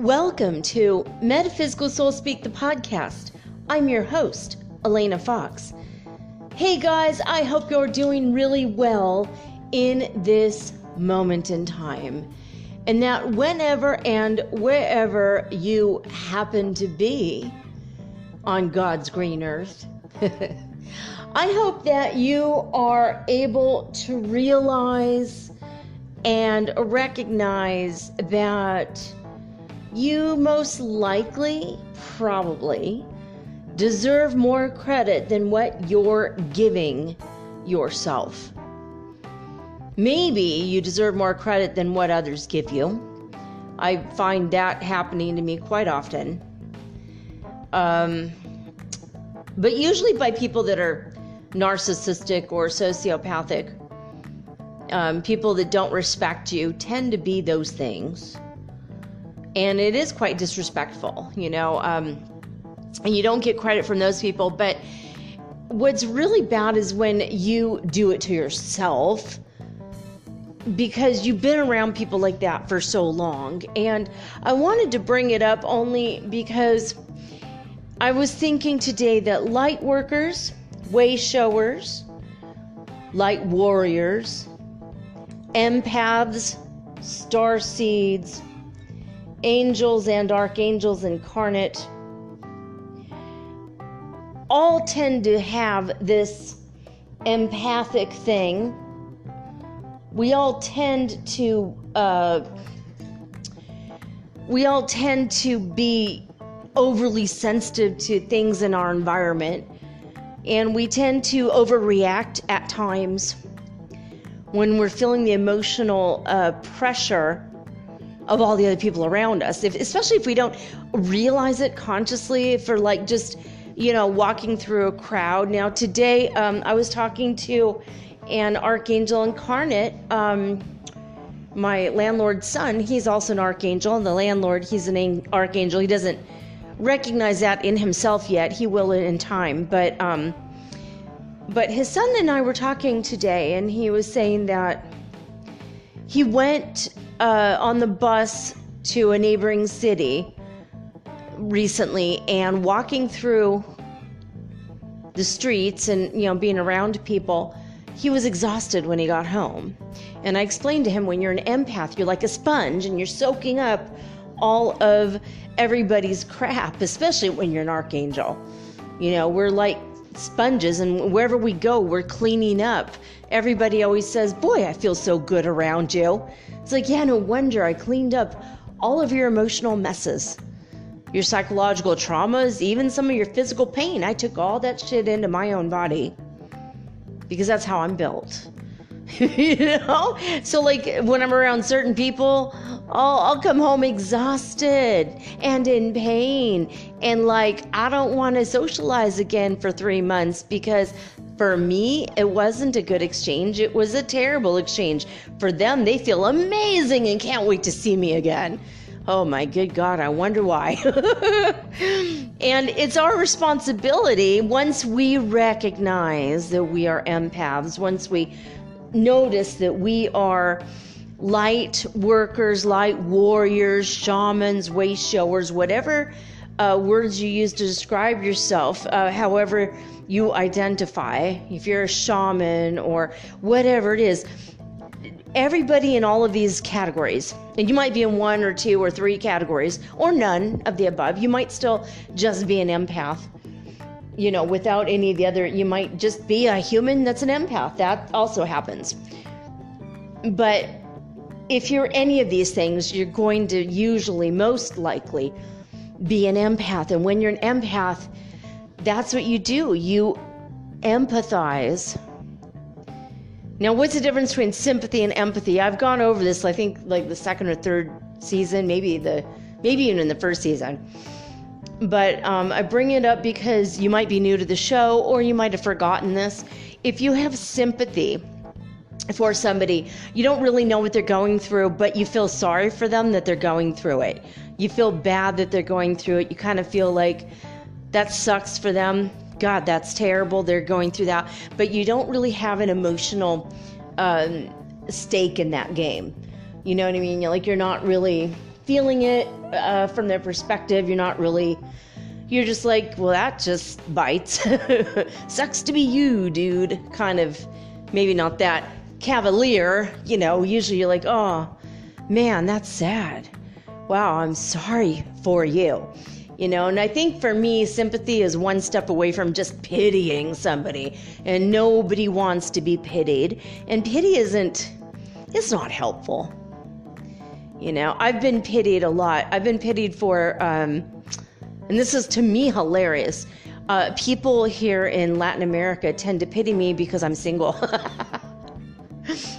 Welcome to Metaphysical Soul Speak, the podcast. I'm your host, Elena Fox. Hey guys, I hope you're doing really well in this moment in time, and that whenever and wherever you happen to be on God's green earth, I hope that you are able to realize and recognize that you most likely, probably, deserve more credit than what you're giving yourself. Maybe you deserve more credit than what others give you. I find that happening to me quite often. But usually by people that are narcissistic or sociopathic. People that don't respect you tend to be those things. And it is quite disrespectful, and you don't get credit from those people. But what's really bad is when you do it to yourself, because you've been around people like that for so long. And I wanted to bring it up only because I was thinking today that light workers, way showers, light warriors, empaths, star seeds, angels and archangels incarnate, all tend to have this empathic thing. We all tend to be overly sensitive to things in our environment, and we tend to overreact at times when we're feeling the emotional pressure of all the other people around us, especially if we don't realize it consciously, if we're like just, walking through a crowd. Now today, I was talking to an archangel incarnate, my landlord's son. He's also an archangel, and the landlord, he's an archangel. He doesn't recognize that in himself yet. He will in time, but his son and I were talking today, and he was saying that he went on the bus to a neighboring city recently, and walking through the streets and being around people, he was exhausted when he got home. And I explained to him, when you're an empath, you're like a sponge and you're soaking up all of everybody's crap, especially when you're an archangel. We're like sponges, and wherever we go, we're cleaning up. Everybody always says, "Boy, I feel so good around you." It's like, yeah, no wonder. I cleaned up all of your emotional messes, your psychological traumas, even some of your physical pain. I took all that shit into my own body because that's how I'm built. So like when I'm around certain people, I'll come home exhausted and in pain, and like I don't want to socialize again for 3 months, because for me it wasn't a good exchange. It was a terrible exchange. For them, they feel amazing and can't wait to see me again. Oh my good God, I wonder why. And it's our responsibility, once we recognize that we are empaths, once we notice that we are light workers, light warriors, shamans, way showers, whatever words you use to describe yourself, however you identify, if you're a shaman or whatever it is, everybody in all of these categories, and you might be in 1 or 2 or 3 categories, or none of the above. You might still just be an empath, without any of the other. You might just be a human that's an empath. That also happens. But if you're any of these things, you're going to usually, most likely, be an empath. And when you're an empath, that's what you do. You empathize. Now, what's the difference between sympathy and empathy? I've gone over this, I think, like the second or third season, maybe even in the first season. But I bring it up because you might be new to the show, or you might have forgotten this. If you have sympathy for somebody, you don't really know what they're going through, but you feel sorry for them that they're going through it. You feel bad that they're going through it. You kind of feel like that sucks for them. God, that's terrible. They're going through that. But you don't really have an emotional stake in that game. You know what I mean? You're not really feeling it from their perspective. You're just like, well, that just bites. Sucks to be you, dude. Kind of, maybe not that cavalier. Usually you're like, oh, man, that's sad. Wow, I'm sorry for you. And I think for me, sympathy is one step away from just pitying somebody. And nobody wants to be pitied. And pity it's not helpful. I've been pitied a lot. I've been pitied for, and this is to me hilarious. People here in Latin America tend to pity me because I'm single.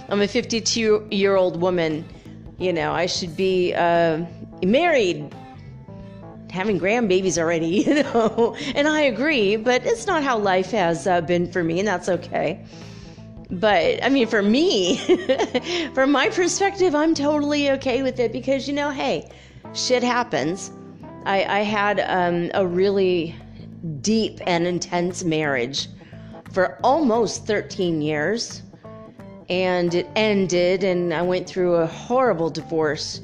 I'm a 52-year-old woman. I should be married, having grandbabies already, and I agree, but it's not how life has been for me, and that's okay. But I mean, for me, from my perspective, I'm totally okay with it because, hey, shit happens. I had a really deep and intense marriage for almost 13 years, and it ended, and I went through a horrible divorce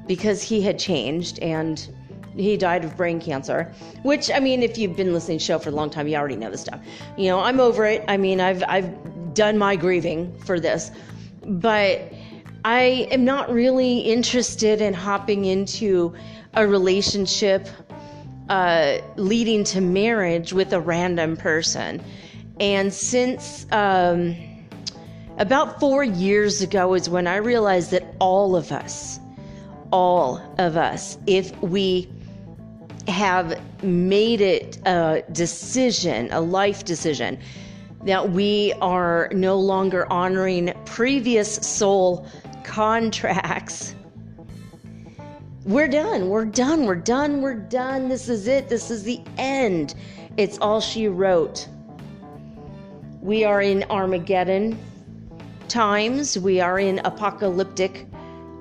because he had changed, and he died of brain cancer, which, I mean, if you've been listening to the show for a long time, you already know this stuff. I'm over it. I mean, I've done my grieving for this, but I am not really interested in hopping into a relationship leading to marriage with a random person. And since about 4 years ago is when I realized that all of us, if we have made it a decision, a life decision, that we are no longer honoring previous soul contracts, we're done. This is it. This is the end. It's all she wrote. We are in Armageddon times. We are in apocalyptic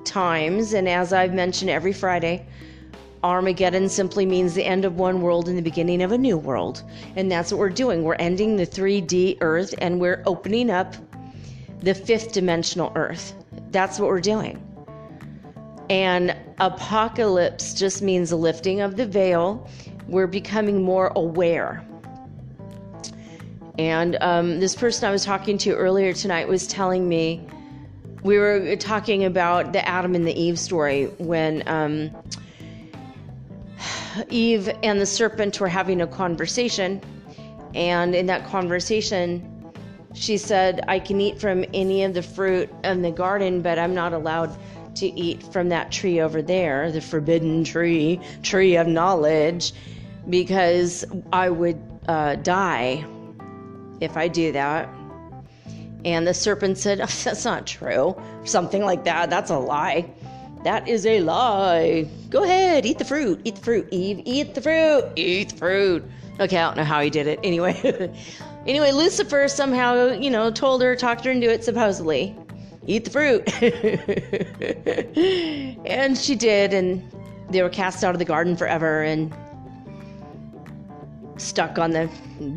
times. And as I've mentioned every Friday, Armageddon simply means the end of one world and the beginning of a new world. And that's what we're doing. We're ending the 3D Earth and we're opening up the fifth dimensional Earth. That's what we're doing. And apocalypse just means the lifting of the veil. We're becoming more aware. And this person I was talking to earlier tonight was telling me, we were talking about the Adam and the Eve story when Eve and the serpent were having a conversation, and in that conversation she said, I can eat from any of the fruit in the garden, but I'm not allowed to eat from that tree over there, the forbidden tree of knowledge, because I would die if I do that. And the serpent said, oh, that's not true, something like that. That's a lie. That is a lie. Go ahead, eat the fruit, Eve, eat the fruit. Okay, I don't know how he did it. Anyway, Lucifer somehow, talked her into it, supposedly. Eat the fruit. And she did, and they were cast out of the garden forever and stuck on the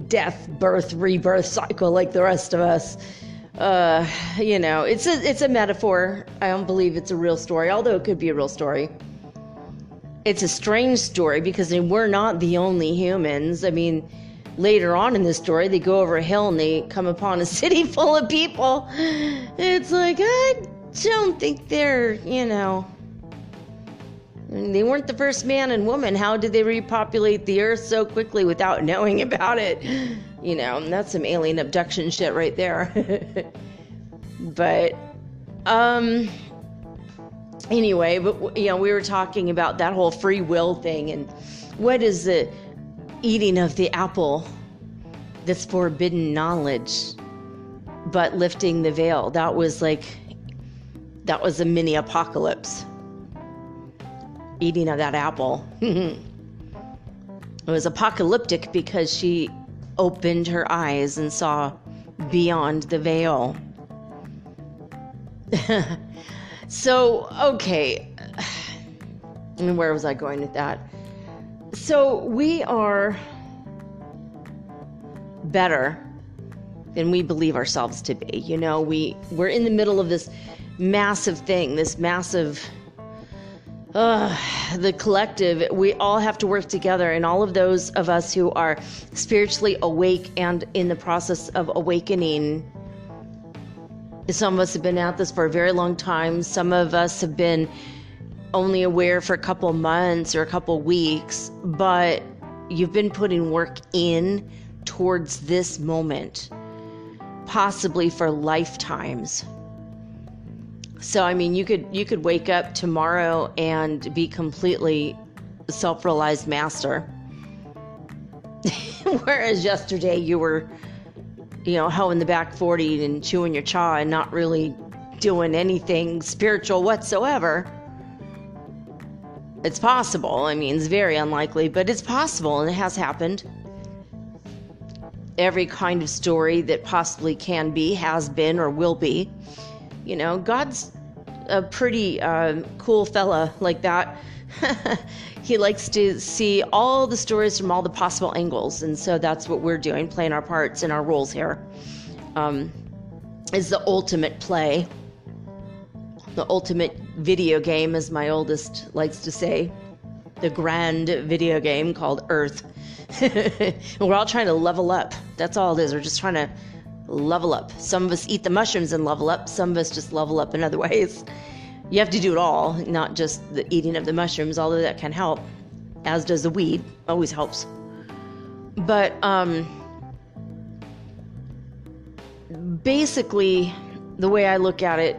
death, birth, rebirth cycle like the rest of us. It's a metaphor. I don't believe it's a real story, although it could be a real story. It's a strange story because we're not the only humans. I mean, later on in this story, they go over a hill and they come upon a city full of people. It's like, I don't think they're, they weren't the first man and woman. How did they repopulate the earth so quickly without knowing about it? That's some alien abduction shit right there. But, Anyway, but we were talking about that whole free will thing, and what is the eating of the apple that's forbidden knowledge, but lifting the veil. That was a mini apocalypse. Eating of that apple. It was apocalyptic because she opened her eyes and saw beyond the veil. So, okay. And where was I going with that? So we are better than we believe ourselves to be. We're in the middle of this massive thing, the collective. We all have to work together, and all of those of us who are spiritually awake and in the process of awakening. Some of us have been at this for a very long time. Some of us have been only aware for a couple months or a couple weeks, but you've been putting work in towards this moment, possibly for lifetimes. So, I mean, you could wake up tomorrow and be completely self-realized master. Whereas yesterday you were, hoeing the back 40 and chewing your chaw and not really doing anything spiritual whatsoever. It's possible. I mean, it's very unlikely, but it's possible, and it has happened. Every kind of story that possibly can be, has been, or will be. God's a pretty cool fella like that. He likes to see all the stories from all the possible angles, and so that's what we're doing, playing our parts and our roles here. Is the ultimate play. The ultimate video game, as my oldest likes to say. The grand video game called Earth. And we're all trying to level up. That's all it is. We're just trying to level up. Some of us eat the mushrooms and level up. Some of us just level up in other ways. You have to do it all, not just the eating of the mushrooms, although that can help, as does the weed. Always helps. But basically, the way I look at it,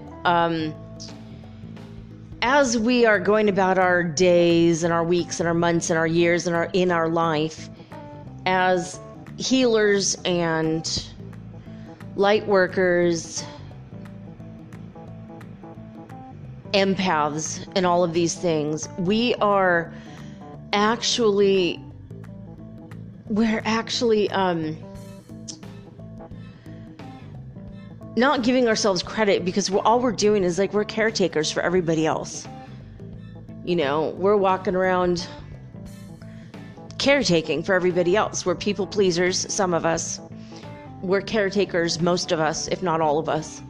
as we are going about our days and our weeks and our months and our years and in our life, as healers and light workers, empaths, and all of these things, we're actually not giving ourselves credit, because all we're doing is we're caretakers for everybody else. We're walking around caretaking for everybody else. We're people pleasers, some of us. We're caretakers, most of us, if not all of us.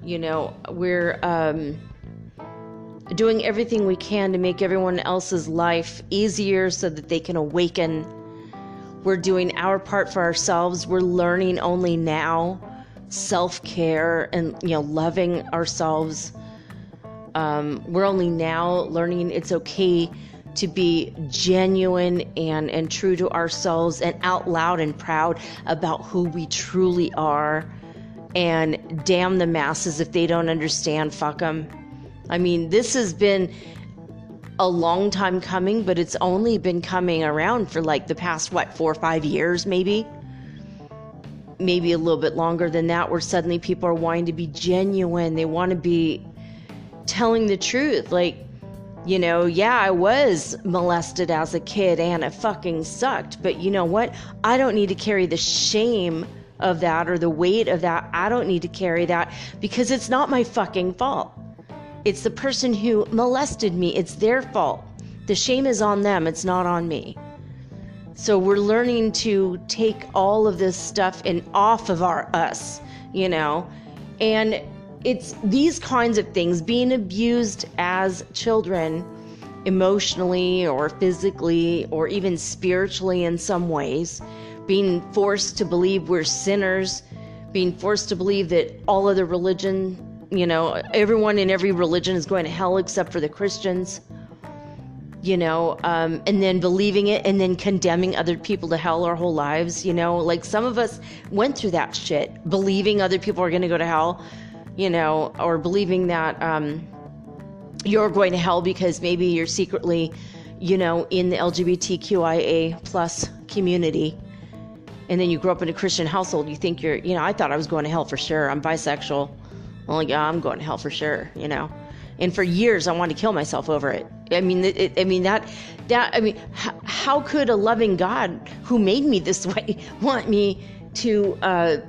We're doing everything we can to make everyone else's life easier so that they can awaken. We're doing our part for ourselves. We're learning only now self-care and, loving ourselves. We're only now learning it's okay to be genuine and true to ourselves and out loud and proud about who we truly are. And damn the masses if they don't understand, fuck them. I mean, this has been a long time coming, but it's only been coming around for the past, 4 or 5 years, maybe a little bit longer than that, where suddenly people are wanting to be genuine. They want to be telling the truth. I was molested as a kid and it fucking sucked, but you know what? I don't need to carry the shame of that or the weight of that. I don't need to carry that, because it's not my fucking fault. It's the person who molested me. It's their fault. The shame is on them. It's not on me. So we're learning to take all of this stuff off of us, and it's these kinds of things, being abused as children, emotionally or physically or even spiritually in some ways, being forced to believe we're sinners, being forced to believe that all other religion, everyone in every religion is going to hell except for the Christians, and then believing it and then condemning other people to hell our whole lives. Some of us went through that shit, believing other people are going to go to hell, or believing that you're going to hell because maybe you're secretly, in the LGBTQIA plus community, and then you grew up in a Christian household, you think I thought I was going to hell for sure. I'm bisexual. Well, yeah, I'm going to hell for sure, And for years, I wanted to kill myself over it. How could a loving God who made me this way want me to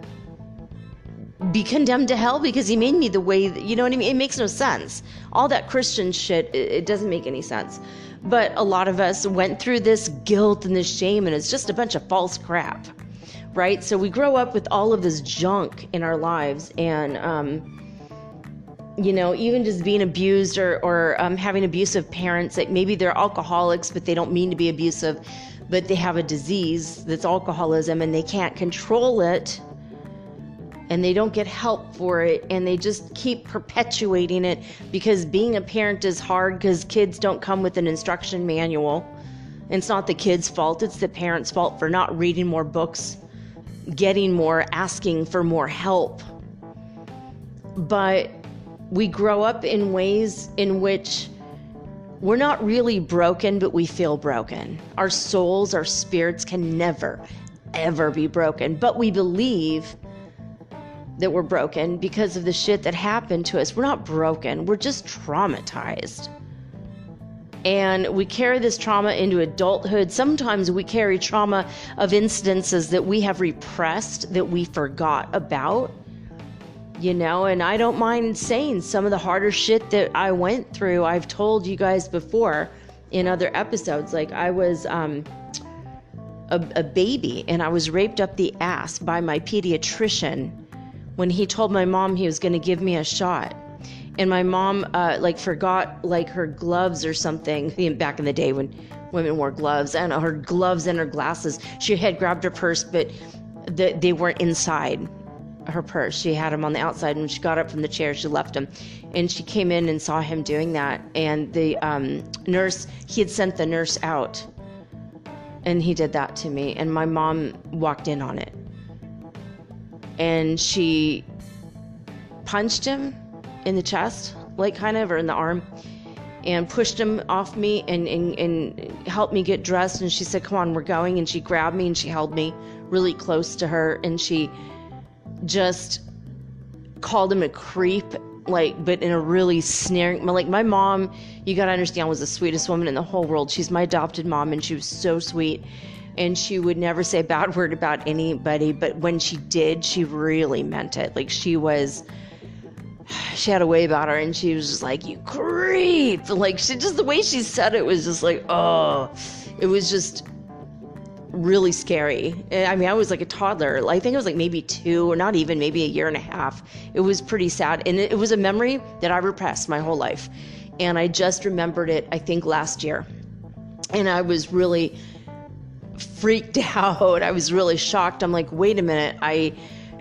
be condemned to hell because he made me the way that, you know what I mean? It makes no sense. All that Christian shit, it doesn't make any sense. But a lot of us went through this guilt and this shame, and it's just a bunch of false crap, right? So we grow up with all of this junk in our lives, and even just being abused or having abusive parents, like maybe they're alcoholics, but they don't mean to be abusive, but they have a disease that's alcoholism and they can't control it, and they don't get help for it, and they just keep perpetuating it because being a parent is hard because kids don't come with an instruction manual. And it's not the kid's fault, it's the parent's fault for not reading more books, getting more, asking for more help. But we grow up in ways in which we're not really broken, but we feel broken. Our souls, our spirits can never, ever be broken. But we believe that we're broken because of the shit that happened to us. We're not broken. We're just traumatized. And we carry this trauma into adulthood. Sometimes we carry trauma of incidences that we have repressed, that we forgot about. And I don't mind saying some of the harder shit that I went through. I've told you guys before in other episodes. Like I was a baby and I was raped up the ass by my pediatrician when he told my mom he was going to give me a shot. And my mom forgot her gloves or something. Back in the day when women wore gloves, and her gloves and her glasses. She had grabbed her purse, but they weren't inside her purse. She had them on the outside, and when she got up from the chair, she left them. And she came in and saw him doing that. And the nurse, he had sent the nurse out, and he did that to me. And my mom walked in on it. And she punched him in the chest, or in the arm, and pushed him off me and helped me get dressed. And she said, "Come on, we're going." And she grabbed me and she held me really close to her, and she just called him a creep, but in a really sneering, my mom, you gotta understand, was the sweetest woman in the whole world. She's my adopted mom, and she was so sweet. And she would never say a bad word about anybody, but when she did, she really meant it. She had a way about her, and she was just like, "You creep!" The way she said it was just oh, it was just really scary. I was like a toddler. I think I was maybe 2, or not even, maybe a year and a half. It was pretty sad, and it was a memory that I repressed my whole life. And I just remembered it, I think, last year. And I was really freaked out. I was really shocked. I'm like, wait a minute, I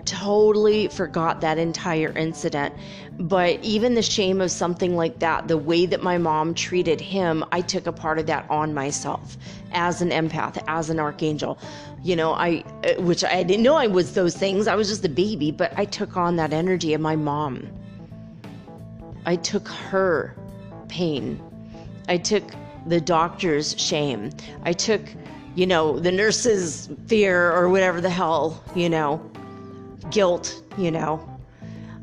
totally forgot that entire incident. But even the shame of something like that, the way that my mom treated him, I took a part of that on myself as an empath, as an archangel. Which I didn't know I was those things. I was just a baby, but I took on that energy of my mom. I took her pain. I took the doctor's shame. I took the nurse's fear, or whatever the hell, guilt,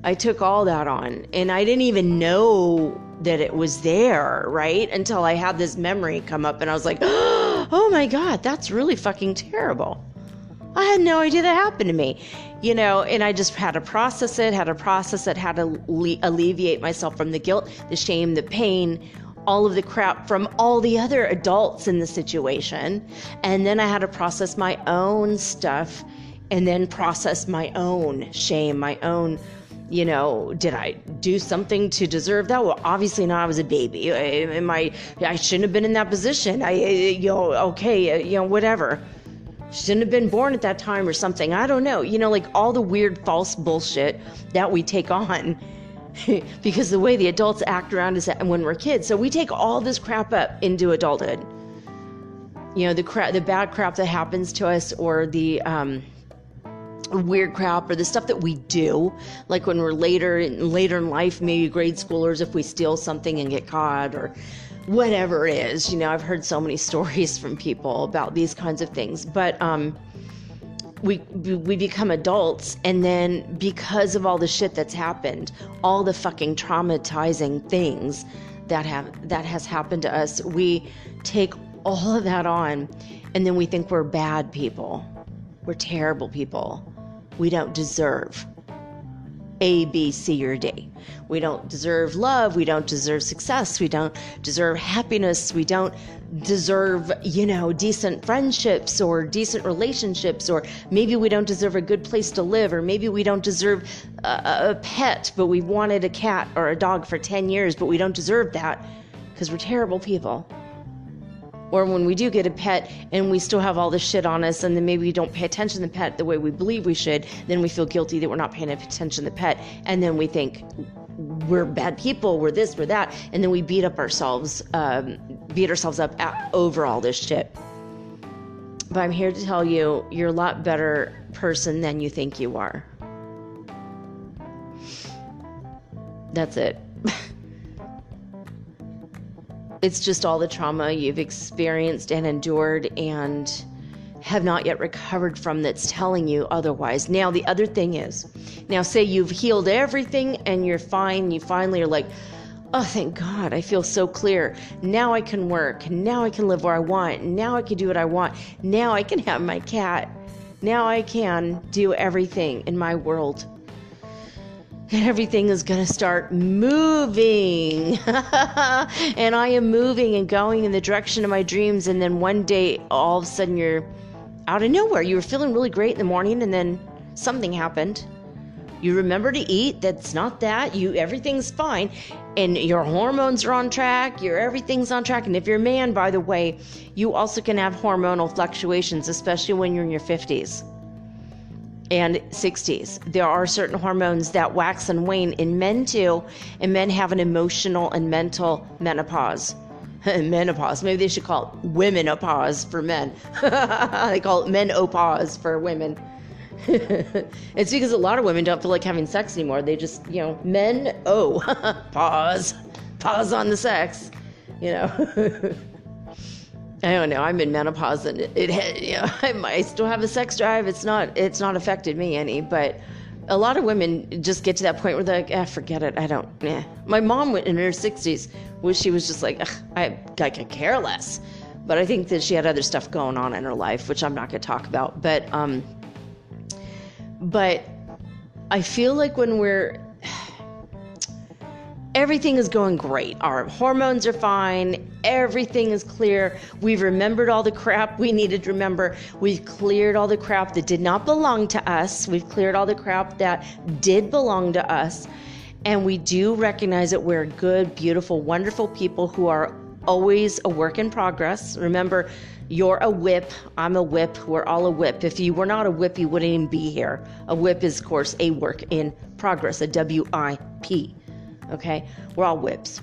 I took all that on, and I didn't even know that it was there, right? Until I had this memory come up, and I was like, oh my God, that's really fucking terrible. I had no idea that happened to me, and I just had to process it, had to alleviate myself from the guilt, the shame, the pain, all of the crap from all the other adults in the situation. And then I had to process my own stuff, and then process my own shame, my own, did I do something to deserve that? Well, obviously not. I was a baby. I shouldn't have been in that position. Whatever. Shouldn't have been born at that time or something. I don't know. All the weird false bullshit that we take on because the way the adults act around us when we're kids. So we take all this crap up into adulthood. The bad crap that happens to us, or the weird crap, or the stuff that we do, like when we're later in life, maybe grade schoolers, if we steal something and get caught, or whatever it is. I've heard so many stories from people about these kinds of things. But we become adults, and then because of all the shit that's happened, all the fucking traumatizing things that has happened to us, we take all of that on, and then we think we're bad people. We're terrible people. We don't deserve A, B, C, or D. We don't deserve love. We don't deserve success. We don't deserve happiness. We don't deserve, decent friendships or decent relationships, or maybe we don't deserve a good place to live, or maybe we don't deserve a pet, but we wanted a cat or a dog for 10 years, but we don't deserve that because we're terrible people. Or when we do get a pet and we still have all this shit on us, and then maybe we don't pay attention to the pet the way we believe we should, then we feel guilty that we're not paying attention to the pet, and then we think we're bad people, we're this, we're that, and then we beat ourselves up over all this shit. But I'm here to tell you, you're a lot better person than you think you are. That's it. It's just all the trauma you've experienced and endured and have not yet recovered from that's telling you otherwise. Now, the other thing is, now say you've healed everything and you're fine. You finally are like, oh, thank God, I feel so clear. Now I can work. Now I can live where I want. Now I can do what I want. Now I can have my cat. Now I can do everything in my world. And everything is going to start moving. And I am moving and going in the direction of my dreams. And then one day, all of a sudden, you're out of nowhere. You were feeling really great in the morning, and then something happened. You remember to eat. That's not that. Everything's fine. And your hormones are on track. Everything's on track. And if you're a man, by the way, you also can have hormonal fluctuations, especially when you're in your 50s. And 60s. There are certain hormones that wax and wane in men too, and men have an emotional and mental menopause. Menopause. Maybe they should call it womenopause for men. They call it menopause for women. It's because a lot of women don't feel like having sex anymore. They just, pause on the sex, I don't know. I'm in menopause, and I still have a sex drive. It's not affected me any, but a lot of women just get to that point where they're like, forget it. My mom went in her 60s, where she was just like, I could care less. But I think that she had other stuff going on in her life, which I'm not going to talk about. But I feel like when everything is going great. Our hormones are fine. Everything is clear. We've remembered all the crap we needed to remember. We've cleared all the crap that did not belong to us. We've cleared all the crap that did belong to us. And we do recognize that we're good, beautiful, wonderful people who are always a work in progress. Remember, you're a whip. I'm a whip. We're all a whip. If you were not a whip, you wouldn't even be here. A whip is, of course, a work in progress, a WIP. Okay, we're all whips.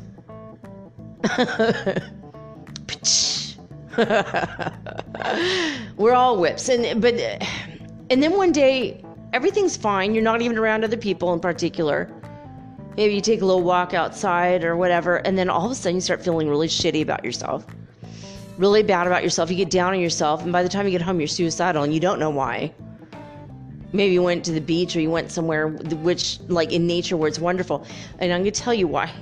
We're all whips, and then one day everything's fine. You're not even around other people in particular. Maybe you take a little walk outside or whatever, and then all of a sudden you start feeling really shitty about yourself, really bad about yourself. You get down on yourself, and by the time you get home, you're suicidal, and you don't know why. Maybe you went to the beach, or you went somewhere which, like in nature, where it's wonderful. And I'm going to tell you why.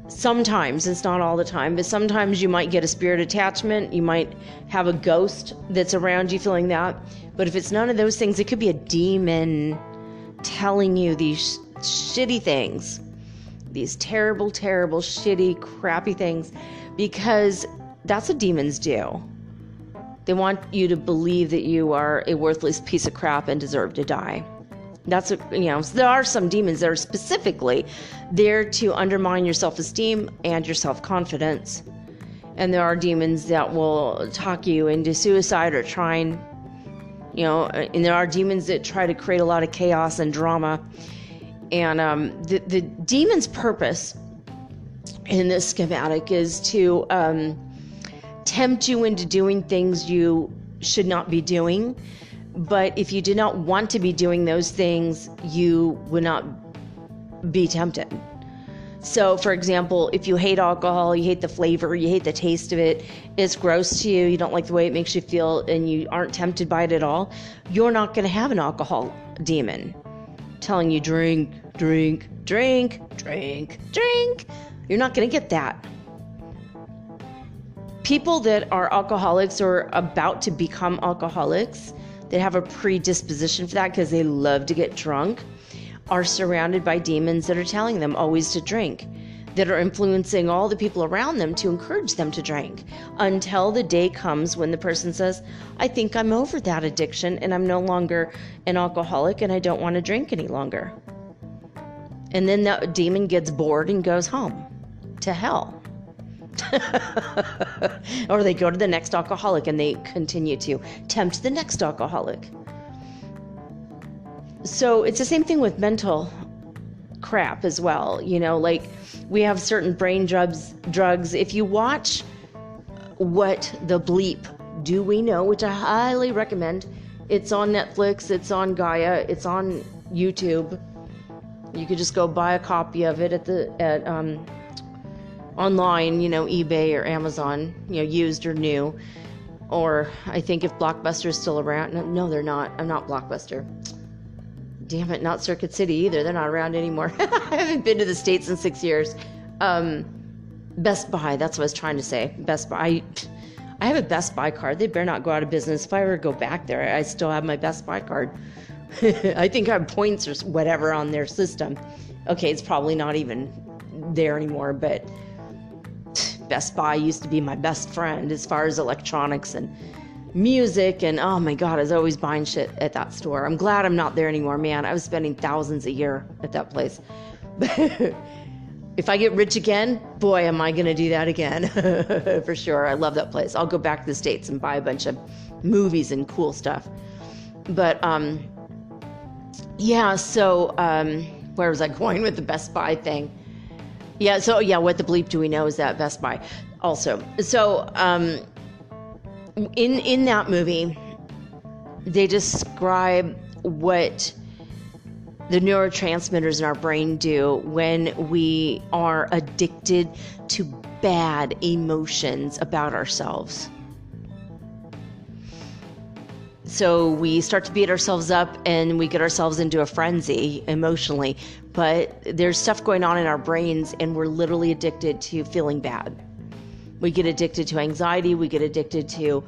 Sometimes, it's not all the time, but sometimes you might get a spirit attachment. You might have a ghost that's around you feeling that. But if it's none of those things, it could be a demon telling you these shitty things. These terrible, terrible, shitty, crappy things. Because that's what demons do. They want you to believe that you are a worthless piece of crap and deserve to die. That's what, so there are some demons that are specifically there to undermine your self-esteem and your self-confidence. And there are demons that will talk you into suicide or trying, and there are demons that try to create a lot of chaos and drama. And the demon's purpose in this schematic is to tempt you into doing things you should not be doing, But if you did not want to be doing those things, you would not be tempted. So, for example, if you hate alcohol, you hate the flavor, you hate the taste of it, it's gross to you, you don't like the way it makes you feel, and you aren't tempted by it at all, you're not going to have an alcohol demon telling you drink, drink, drink, drink, drink. You're not going to get that. People that are alcoholics or about to become alcoholics, that have a predisposition for that because they love to get drunk, are surrounded by demons that are telling them always to drink, that are influencing all the people around them to encourage them to drink, until the day comes when the person says, I think I'm over that addiction and I'm no longer an alcoholic and I don't want to drink any longer. And then that demon gets bored and goes home to hell. Or they go to the next alcoholic and they continue to tempt the next alcoholic. So it's the same thing with mental crap as well. You know, like we have certain brain drugs. If you watch What the Bleep Do We Know, which I highly recommend, it's on Netflix, it's on Gaia, it's on YouTube. You could just go buy a copy of it at online, you know, eBay or Amazon, you know, used or new. Or I think if Blockbuster is still around. No, they're not. I'm not Blockbuster. Damn it, not Circuit City either. They're not around anymore. I haven't been to the States in 6 years. Best Buy, that's what I was trying to say. Best Buy. I have a Best Buy card. They better not go out of business. If I ever go back there, I still have my Best Buy card. I think I have points or whatever on their system. Okay, it's probably not even there anymore, but Best Buy used to be my best friend as far as electronics and music, and oh my god, I was always buying shit at that store. I'm glad I'm not there anymore, man. I was spending thousands a year at that place. If I get rich again, boy, am I gonna do that again. For sure. I love that place. I'll go back to the States and buy a bunch of movies and cool stuff. But yeah, so where was I going with the Best Buy thing? Yeah, so yeah, What the Bleep Do We Know is that Best Buy also. So in that movie, they describe what the neurotransmitters in our brain do when we are addicted to bad emotions about ourselves. So we start to beat ourselves up and we get ourselves into a frenzy emotionally, but there's stuff going on in our brains and we're literally addicted to feeling bad. We get addicted to anxiety, we get addicted to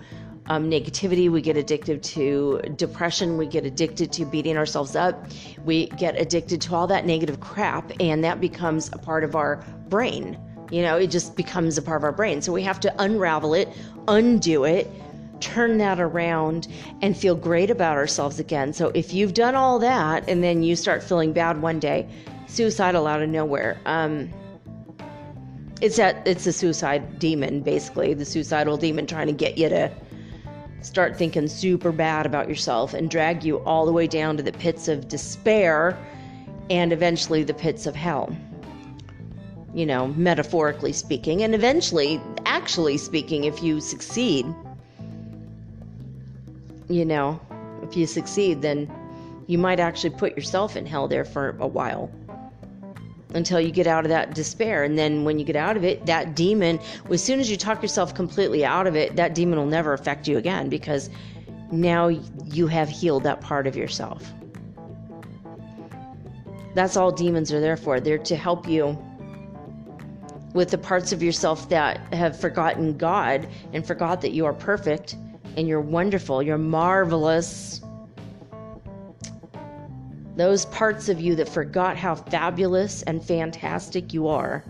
negativity, we get addicted to depression, we get addicted to beating ourselves up, we get addicted to all that negative crap, and that becomes a part of our brain. You know, it just becomes a part of our brain. So we have to unravel it, undo it, turn that around, and feel great about ourselves again. So if you've done all that and then you start feeling bad one day, suicidal out of nowhere, it's a suicide demon, basically, the suicidal demon trying to get you to start thinking super bad about yourself and drag you all the way down to the pits of despair and eventually the pits of hell. You know, metaphorically speaking, and eventually, actually speaking, if you succeed, you know, if you succeed, then you might actually put yourself in hell there for a while until you get out of that despair. And then when you get out of it, that demon, as soon as you talk yourself completely out of it, that demon will never affect you again because now you have healed that part of yourself. That's all demons are there for. They're to help you with the parts of yourself that have forgotten God and forgot that you are perfect and you're wonderful, you're marvelous. Those parts of you that forgot how fabulous and fantastic you are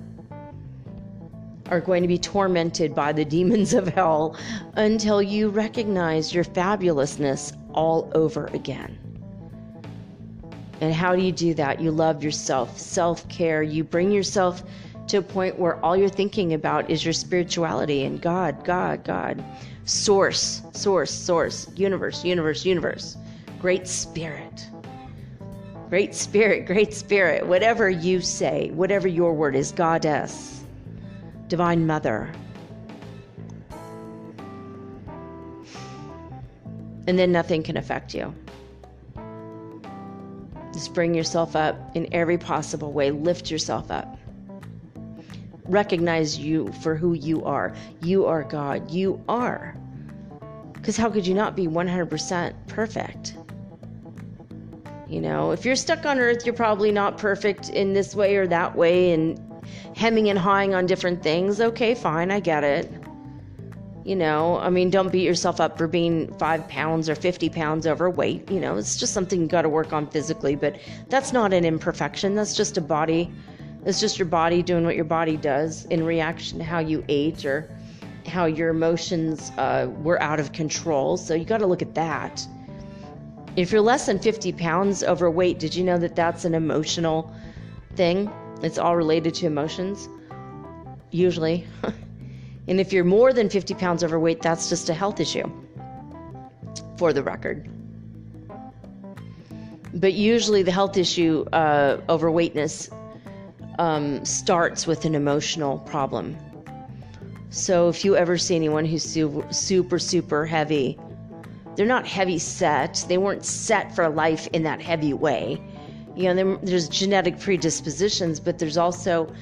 going to be tormented by the demons of hell until you recognize your fabulousness all over again. And how do you do that? You love yourself, self-care. You bring yourself to a point where all you're thinking about is your spirituality and God, God, God. Source, source, source. Universe, universe, universe. Great Spirit. Great Spirit, Great Spirit, whatever you say, whatever your word is, Goddess, Divine Mother. and then nothing can affect you. Just bring yourself up in every possible way. Lift yourself up. Recognize you for who you are. You are God. You are. Because how could you not be 100% perfect? You know, if you're stuck on earth, you're probably not perfect in this way or that way and hemming and hawing on different things. Okay, fine, I get it. You know, I mean, don't beat yourself up for being 5 pounds or 50 pounds overweight. You know, it's just something you got to work on physically, but that's not an imperfection. That's just a body. It's just your body doing what your body does in reaction to how you ate or how your emotions were out of control. So you got to look at that. If you're less than 50 pounds overweight, did you know that that's an emotional thing? It's all related to emotions, usually. And if you're more than 50 pounds overweight, that's just a health issue, for the record. But usually the health issue, overweightness, starts with an emotional problem. So if you ever see anyone who's super heavy, they're not heavy set. They weren't set for life in that heavy way. You know, there's genetic predispositions, but there's also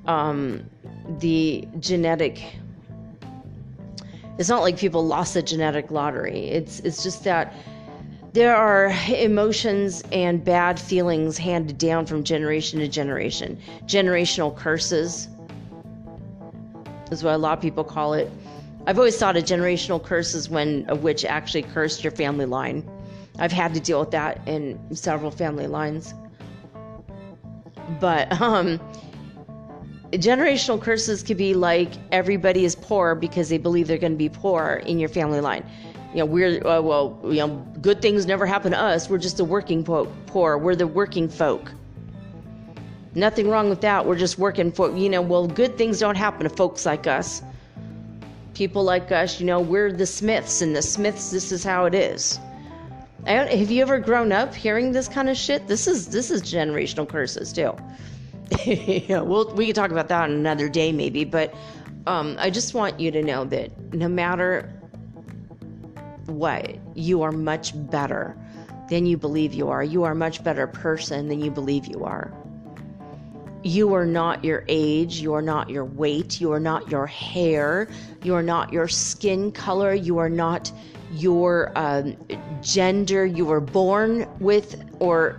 the genetic. It's not like people lost the genetic lottery. It's just that there are emotions and bad feelings handed down from generation to generation. Generational curses is what a lot of people call it. I've always thought a generational curse is when a witch actually cursed your family line. I've had to deal with that in several family lines. But generational curses could be like everybody is poor because they believe they're going to be poor in your family line. You know, good things never happen to us. We're just the working poor. We're the working folk. Nothing wrong with that. We're just working for, good things don't happen to folks like us. People like us, we're the Smiths, and the Smiths, this is how it is. Have you ever grown up hearing this kind of shit? This is generational curses too. Yeah, we can talk about that on another day maybe, but I just want you to know that no matter what, you are much better than you believe you are. You are a much better person than you believe you are. You are not your age, you are not your weight, you are not your hair, you are not your skin color, you are not your gender you were born with or,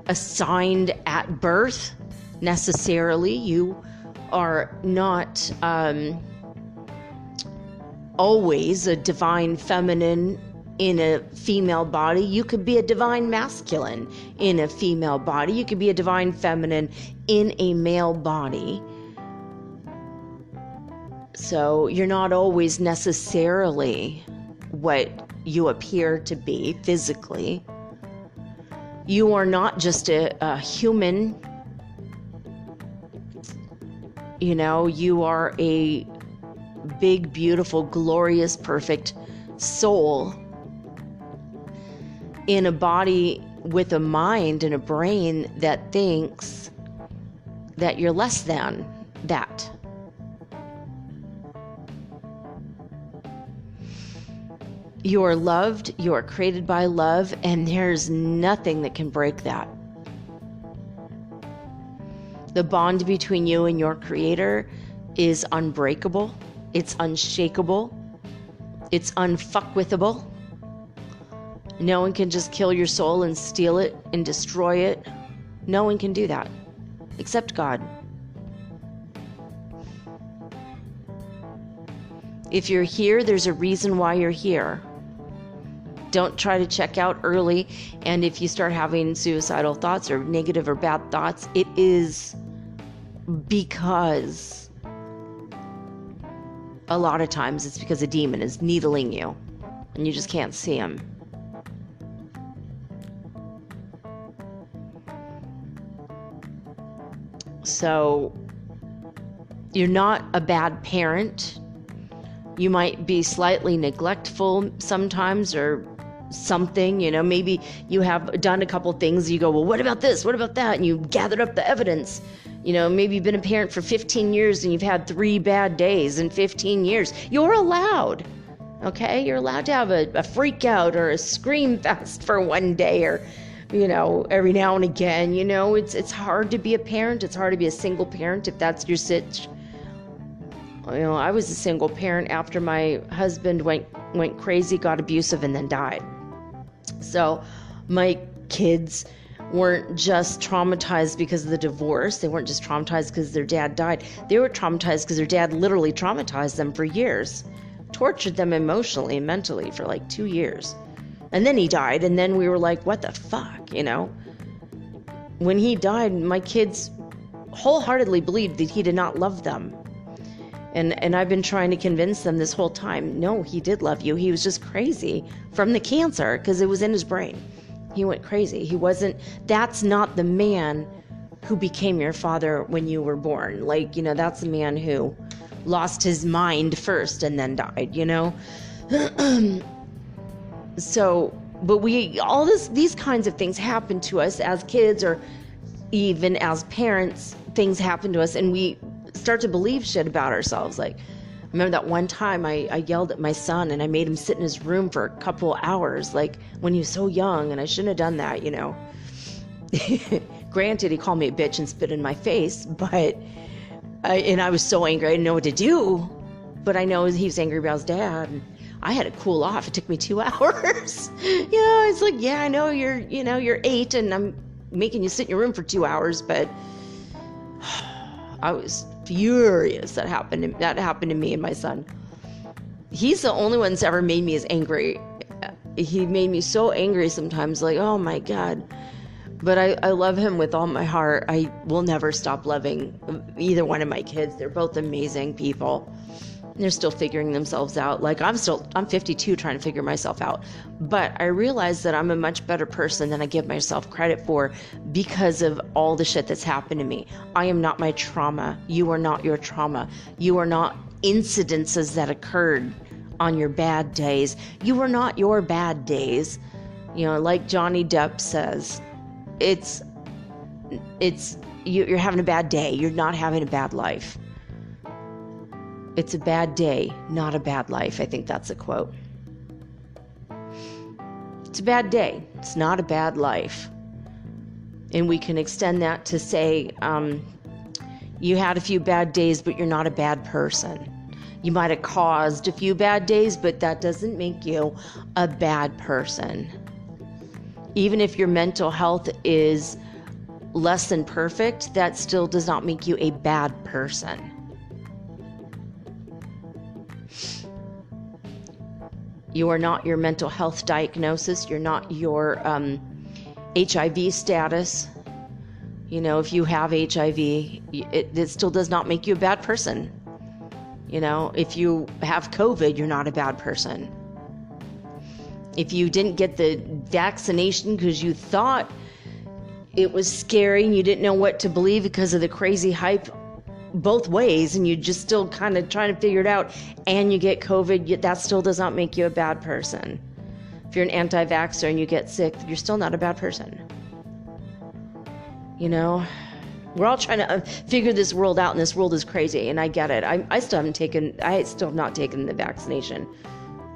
assigned at birth necessarily. You are not always a divine feminine in a female body. You could be a divine masculine in a female body. You could be a divine feminine in a male body. So you're not always necessarily what you appear to be physically. You are not just a human. You are a big, beautiful, glorious, perfect soul in a body with a mind and a brain that thinks that you're less than that. You are loved, you are created by love, and there's nothing that can break that. The bond between you and your Creator is unbreakable, it's unshakable, it's unfuckwithable. No one can just kill your soul and steal it and destroy it. No one can do that, except God. If you're here, there's a reason why you're here. Don't try to check out early, and if you start having suicidal thoughts or negative or bad thoughts, it is because a lot of times it's because a demon is needling you and you just can't see him. So you're not a bad parent. You might be slightly neglectful sometimes or something, maybe you have done a couple things. You go, well, what about this? What about that? And you gathered up the evidence. Maybe you've been a parent for 15 years and you've had 3 bad days in 15 years. You're allowed. Okay, you're allowed to have a freak out or a scream fest for one day, or every now and again. It's hard to be a parent. It's hard to be a single parent if that's your sitch. I was a single parent after my husband went crazy, got abusive, and then died. So my kids weren't just traumatized because of the divorce. They weren't just traumatized because their dad died. They were traumatized because their dad literally traumatized them for years, tortured them emotionally and mentally for like 2 years. And then he died, and then we were like, what the fuck, When he died, my kids wholeheartedly believed that he did not love them. And I've been trying to convince them this whole time, no, he did love you. He was just crazy from the cancer because it was in his brain. He went crazy. That's not the man who became your father when you were born. That's the man who lost his mind first and then died, So, but these kinds of things happen to us as kids, or even as parents. Things happen to us and we start to believe shit about ourselves. Like, I remember that one time I yelled at my son and I made him sit in his room for a couple hours, like when he was so young, and I shouldn't have done that, Granted, he called me a bitch and spit in my face, but I was so angry I didn't know what to do. But I know he was angry about his dad, and I had to cool off. It took me 2 hours. It's like, yeah, I know you're 8 and I'm making you sit in your room for 2 hours, but I was furious that happened to me and my son. He's the only one that's ever made me as angry. He made me so angry sometimes, like, oh my God. But I love him with all my heart. I will never stop loving either one of my kids. They're both amazing people. They're still figuring themselves out. Like, I'm 52 trying to figure myself out. But I realize that I'm a much better person than I give myself credit for because of all the shit that's happened to me. I am not my trauma. You are not your trauma. You are not incidences that occurred on your bad days. You are not your bad days. Like Johnny Depp says, you're having a bad day. You're not having a bad life. It's a bad day, not a bad life. I think that's a quote. It's a bad day. It's not a bad life. And we can extend that to say, you had a few bad days, but you're not a bad person. You might have caused a few bad days, but that doesn't make you a bad person. Even if your mental health is less than perfect, that still does not make you a bad person. You are not your mental health diagnosis. You're not your HIV status. If you have HIV, it still does not make you a bad person. If you have COVID, you're not a bad person. If you didn't get the vaccination because you thought it was scary and you didn't know what to believe because of the crazy hype both ways, and you just still kind of trying to figure it out, and you get COVID, that still does not make you a bad person. If you're an anti-vaxxer and you get sick, you're still not a bad person. We're all trying to figure this world out, and this world is crazy, and I get it. I still have not taken the vaccination.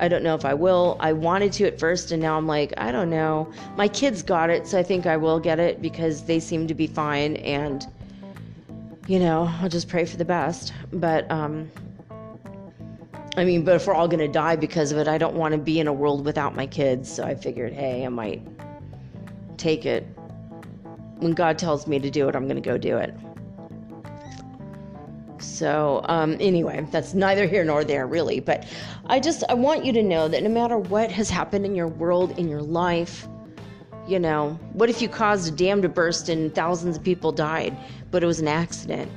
I don't know if I will. I wanted to at first, and now I'm like, I don't know. My kids got it, so I think I will get it because they seem to be fine, and I'll just pray for the best. But, but if we're all going to die because of it, I don't want to be in a world without my kids. So I figured, hey, I might take it. When God tells me to do it, I'm going to go do it. So, anyway, that's neither here nor there, really. But I want you to know that no matter what has happened in your world, in your life, what if you caused a dam to burst and thousands of people died, but it was an accident?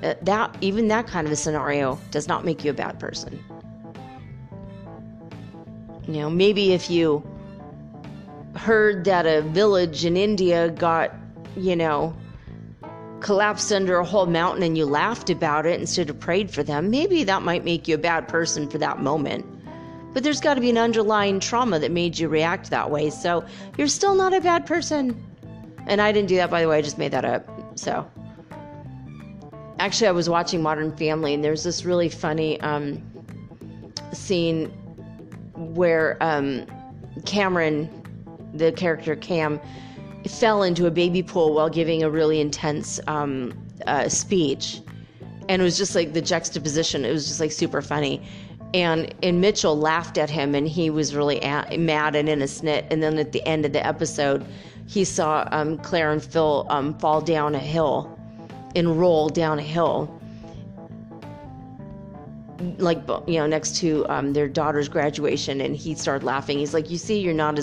Even that kind of a scenario does not make you a bad person. Maybe if you heard that a village in India got, collapsed under a whole mountain and you laughed about it instead of prayed for them, maybe that might make you a bad person for that moment. But there's got to be an underlying trauma that made you react that way. So you're still not a bad person. And I didn't do that, by the way. I just made that up. So actually, I was watching Modern Family, and there's this really funny scene where Cameron, the character Cam, fell into a baby pool while giving a really intense speech. And it was just like the juxtaposition. It was just like super funny. And Mitchell laughed at him, and he was really mad and in a snit. And then at the end of the episode, he saw Claire and Phil fall down a hill and roll down a hill, like, you know, next to their daughter's graduation. And he started laughing. He's like, you see, you're not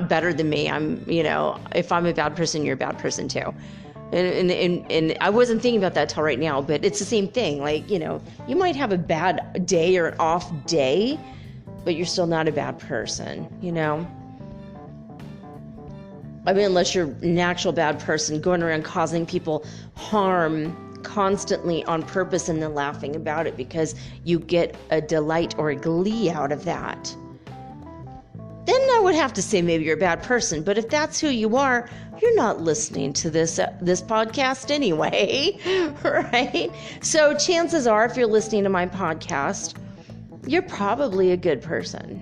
better than me. I'm, you know, if I'm a bad person, you're a bad person too. And I wasn't thinking about that till right now, but it's the same thing. Like, you know, you might have a bad day or an off day, but you're still not a bad person, you know? I mean, unless you're an actual bad person going around causing people harm constantly on purpose and then laughing about it because you get a delight or a glee out of that. Then I would have to say maybe you're a bad person. But if that's who you are, you're not listening to this podcast anyway, right? So chances are, if you're listening to my podcast, you're probably a good person.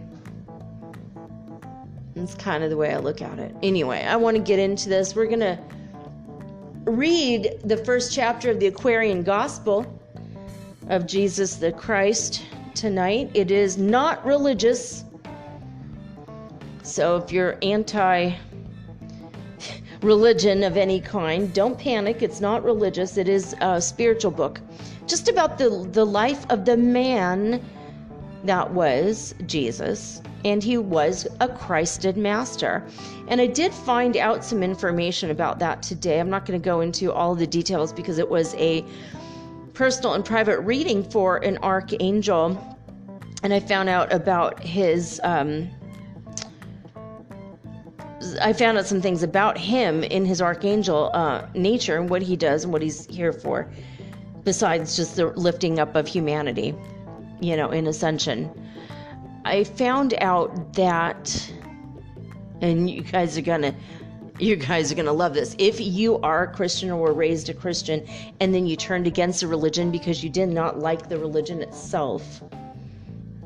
That's kind of the way I look at it. Anyway, I want to get into this. We're going to read the first chapter of the Aquarian Gospel of Jesus the Christ tonight. It is not religious. So if you're anti-religion of any kind, don't panic. It's not religious. It is a spiritual book. Just about the life of the man that was Jesus. And he was a Christed master. And I did find out some information about that today. I'm not going to go into all of the details because it was a personal and private reading for an archangel. And I found out about his... I found out some things about him in his archangel nature and what he does and what he's here for, besides just the lifting up of humanity, you know, in ascension. I found out that, and you guys are gonna love this. If you are a Christian or were raised a Christian, and then you turned against the religion because you did not like the religion itself,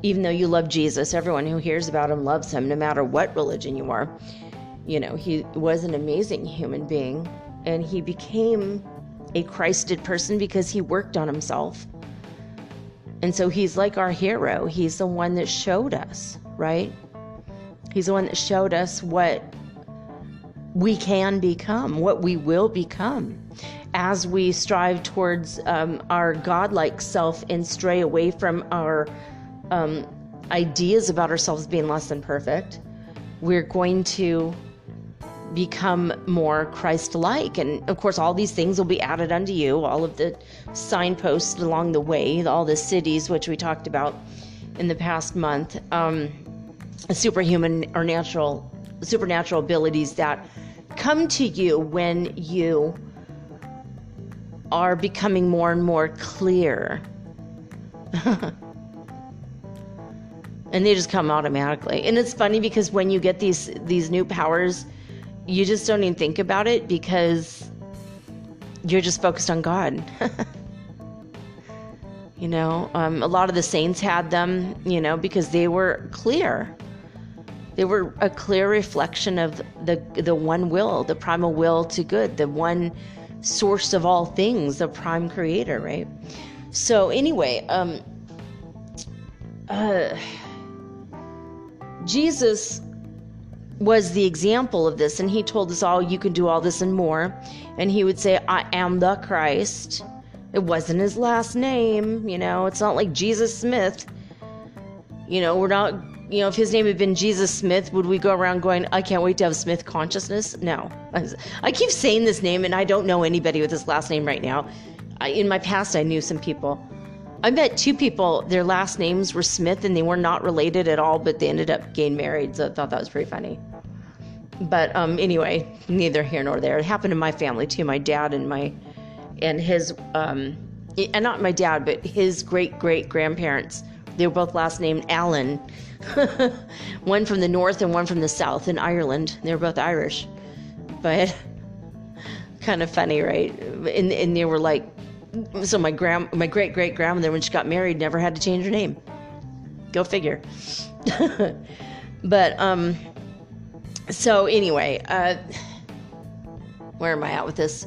even though you love Jesus, everyone who hears about him loves him, no matter what religion you are. You know, he was an amazing human being, and he became a Christed person because he worked on himself. And so he's like our hero. He's the one that showed us, right? He's the one that showed us what we can become, what we will become as we strive towards our godlike self and stray away from our ideas about ourselves being less than perfect. We're going to become more Christ-like. And of course, all these things will be added unto you, all of the signposts along the way, all the cities, which we talked about in the past month, superhuman or supernatural abilities that come to you when you are becoming more and more clear. And they just come automatically. And it's funny because when you get these new powers, you just don't even think about it because you're just focused on God. You know, a lot of the saints had them, you know, because they were clear. They were a clear reflection of the one will, the primal will to good, the one source of all things, the prime creator, right? So anyway, Jesus was the example of this, and he told us all, you can do all this and more. And he would say, I am the Christ. It wasn't his last name, you know, it's not like Jesus Smith. You know, we're not, you know, if his name had been Jesus Smith, would we go around going, I can't wait to have Smith consciousness? No. I keep saying this name, and I don't know anybody with this last name right now. In my past, I knew some people. I met two people, their last names were Smith, and they were not related at all, but they ended up getting married, so I thought that was pretty funny. But anyway, neither here nor there. It happened in my family too. My dad and his, and not my dad, but his great-great-grandparents, they were both last named Allen. One from the north and one from the south in Ireland. They were both Irish. But kind of funny, right? And they were like, so my great-great-grandmother, when she got married, never had to change her name. Go figure. But, so anyway, where am I at with this?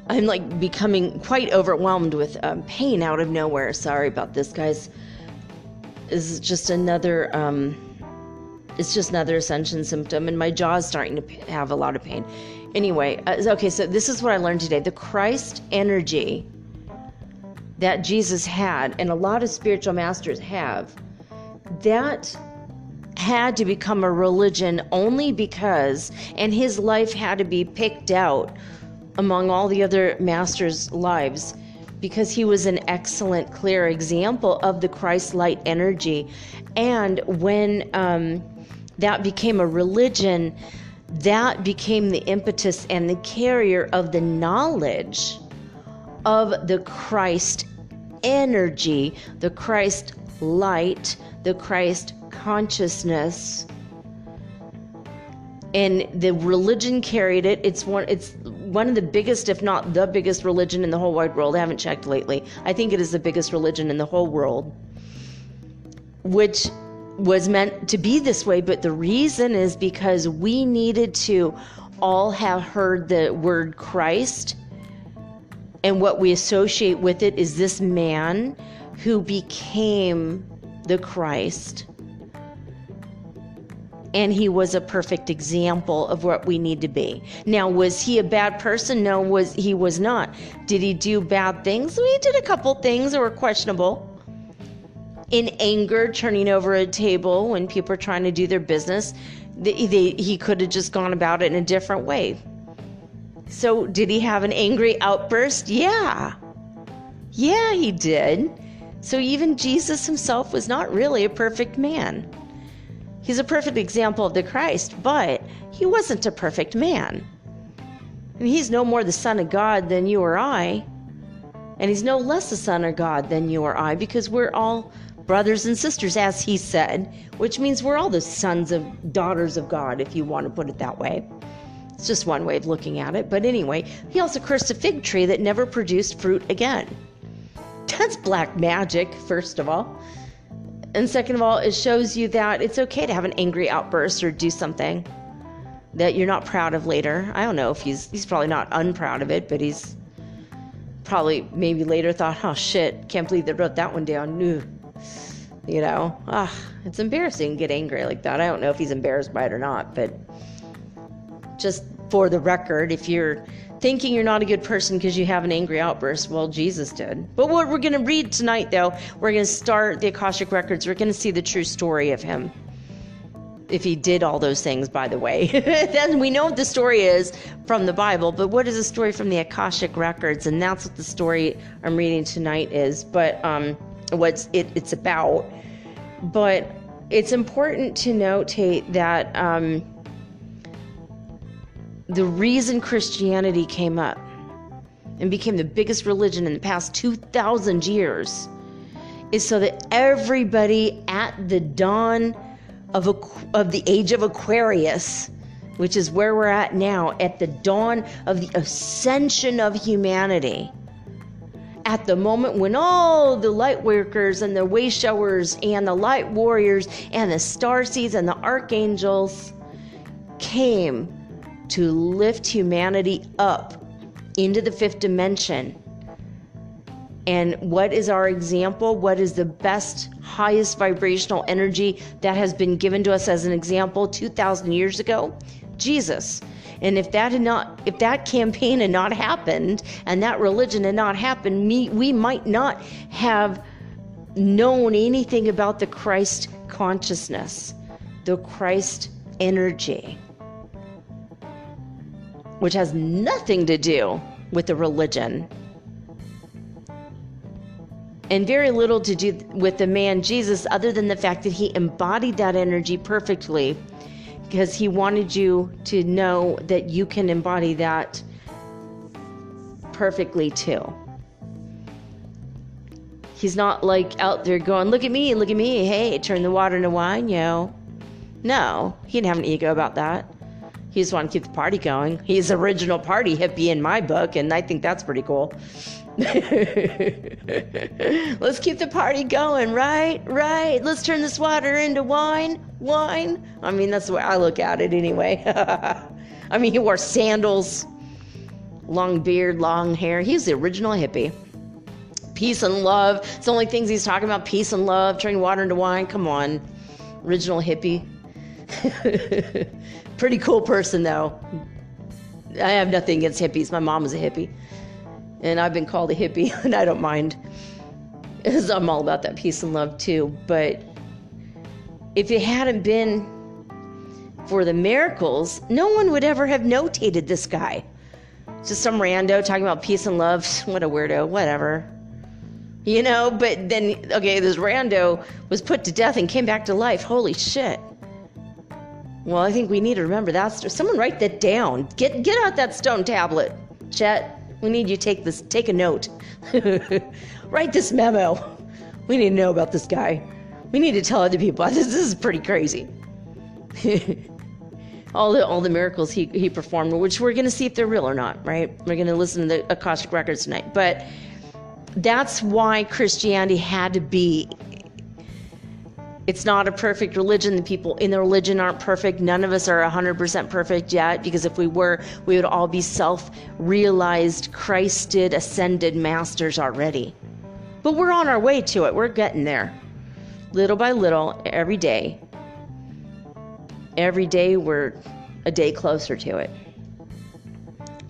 I'm like becoming quite overwhelmed with pain out of nowhere. Sorry about this, guys. This is just another, it's just another ascension symptom, and my jaw is starting to have a lot of pain. Anyway, okay, so this is what I learned today. The Christ energy that Jesus had, and a lot of spiritual masters have, that had to become a religion only because, and his life had to be picked out among all the other masters' lives, because he was an excellent, clear example of the Christ light energy. And when that became a religion, that became the impetus and the carrier of the knowledge of the Christ energy, the Christ light, the Christ consciousness. And the religion carried it. It's one of the biggest, if not the biggest religion in the whole wide world. I haven't checked lately. I think it is the biggest religion in the whole world, which was meant to be this way. But the reason is because we needed to all have heard the word Christ, and what we associate with it is this man who became the Christ. And he was a perfect example of what we need to be. Now, was he a bad person? No, he was not. Did he do bad things? He did a couple things that were questionable. In anger, turning over a table when people are trying to do their business, he could have just gone about it in a different way. So did he have an angry outburst? Yeah, he did. So even Jesus himself was not really a perfect man. He's a perfect example of the Christ, but he wasn't a perfect man. I mean, he's no more the Son of God than you or I, and he's no less the Son of God than you or I, because we're all brothers and sisters, as he said, which means we're all the sons of daughters of God, if you want to put it that way. It's just one way of looking at it. But anyway, he also cursed a fig tree that never produced fruit again. That's black magic, first of all. And second of all, it shows you that it's okay to have an angry outburst or do something that you're not proud of later. I don't know if he's probably not unproud of it, but he's probably maybe later thought, oh shit, can't believe they wrote that one down. You know, it's embarrassing to get angry like that. I don't know if he's embarrassed by it or not, but just for the record, if you're thinking you're not a good person because you have an angry outburst, well, Jesus did. But what we're going to read tonight, though, we're going to start the Akashic Records. We're going to see the true story of him. If he did all those things, by the way. Then we know what the story is from the Bible, but what is the story from the Akashic Records? And that's what the story I'm reading tonight is, but what it's about. But it's important to notate that the reason Christianity came up and became the biggest religion in the past 2,000 years is so that everybody at the dawn of the age of Aquarius, which is where we're at now, at the dawn of the ascension of humanity, at the moment when all the light workers and the way showers and the light warriors and the starseeds and the archangels came to lift humanity up into the fifth dimension. And what is our example? What is the best, highest vibrational energy that has been given to us as an example 2,000 years ago? Jesus. And if that campaign had not happened and that religion had not happened, we might not have known anything about the Christ consciousness, the Christ energy, which has nothing to do with the religion and very little to do with the man Jesus, other than the fact that he embodied that energy perfectly, because he wanted you to know that you can embody that perfectly too. He's not like out there going, look at me, hey, turn the water into wine, yo. No, he didn't have an ego about that. He just wanted to keep the party going. He's original party hippie in my book, and I think that's pretty cool. Let's keep the party going, right? Right. Let's turn this water into wine. Wine. I mean, that's the way I look at it anyway. I mean, he wore sandals, long beard, long hair. He's the original hippie. Peace and love. It's the only things he's talking about, peace and love, turning water into wine. Come on. Original hippie. Pretty cool person, though. I have nothing against hippies. My mom was a hippie. And I've been called a hippie, and I don't mind. Because I'm all about that peace and love, too. But if it hadn't been for the miracles, no one would ever have notated this guy. Just some rando talking about peace and love. What a weirdo. Whatever. You know, but then, okay, this rando was put to death and came back to life. Holy shit. Well, I think we need to remember that. Someone write that down. Get out that stone tablet. Chet, we need you to take a note. Write this memo. We need to know about this guy. We need to tell other people. This is pretty crazy. all the miracles he performed, which we're going to see if they're real or not, right? We're going to listen to the Akashic records tonight. But that's why Christianity had to be. It's not a perfect religion. The people in the religion aren't perfect. None of us are 100% perfect yet, because if we were, we would all be self-realized, Christed, ascended masters already. But we're on our way to it. We're getting there. Little by little, every day. Every day we're a day closer to it.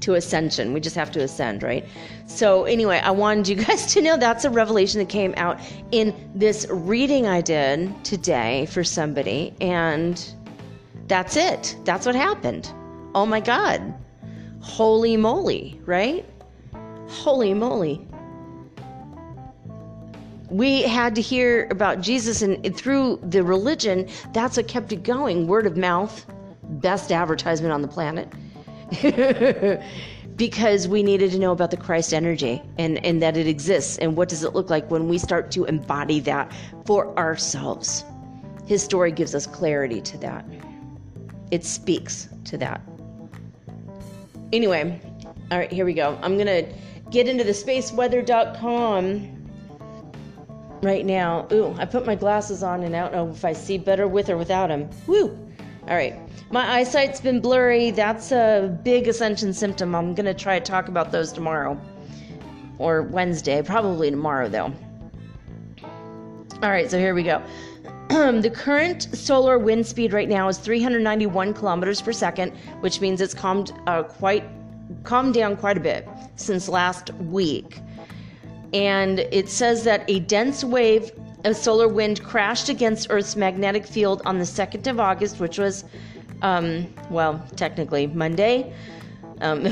To ascension. We just have to ascend, right? So anyway, I wanted you guys to know that's a revelation that came out in this reading I did today for somebody, and that's it. That's what happened. Oh my God. Holy moly, right? Holy moly. We had to hear about Jesus, and through the religion, that's what kept it going. Word of mouth, best advertisement on the planet. Because we needed to know about the Christ energy and that it exists, and what does it look like when we start to embody that for ourselves. His story gives us clarity to that. It speaks to that. Anyway, all right, here we go. I'm going to get into the spaceweather.com right now. Ooh, I put my glasses on and I don't know if I see better with or without them. Woo! All right. My eyesight's been blurry. That's a big ascension symptom. I'm going to try to talk about those tomorrow. Or Wednesday. Probably tomorrow, though. All right, so here we go. The current solar wind speed right now is 391 kilometers per second, which means it's calmed down quite a bit since last week. And it says that a dense wave of solar wind crashed against Earth's magnetic field on the 2nd of August, which was, technically Monday.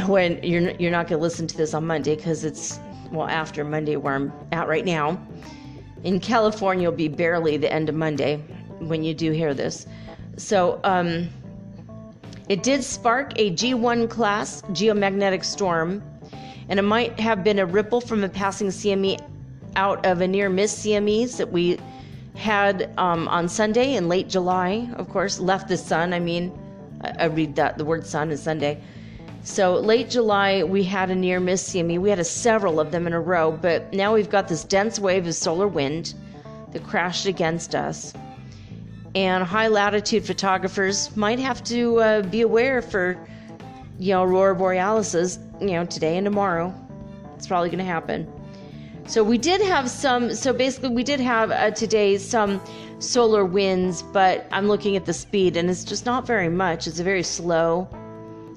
When you're not going to listen to this on Monday because it's, after Monday where I'm at right now. In California, it'll be barely the end of Monday when you do hear this. So, it did spark a G1 class geomagnetic storm, and it might have been a ripple from a passing CME out of a near-miss CMEs that we had on Sunday in late July, of course, left the sun. I mean, I read that the word sun is Sunday. So late July, we had a near-miss CME. We had several of them in a row, but now we've got this dense wave of solar wind that crashed against us. And high-latitude photographers might have to be aware for, aurora borealises, today and tomorrow. It's probably going to happen. So we did have today some solar winds, but I'm looking at the speed, and it's just not very much. It's very slow.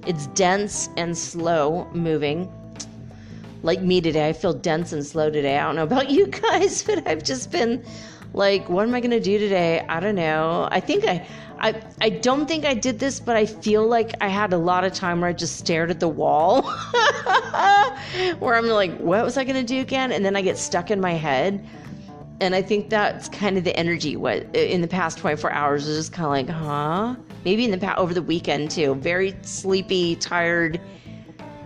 It's dense and slow moving. Like me today, I feel dense and slow today. I don't know about you guys, but I've just been like, what am I going to do today? I don't know. I think I don't think I did this, but I feel like I had a lot of time where I just stared at the wall. Where I'm like, what was I going to do again? And then I get stuck in my head. And I think that's kind of the energy in the past 24 hours was just kind of like, huh? Maybe over the weekend too. Very sleepy, tired.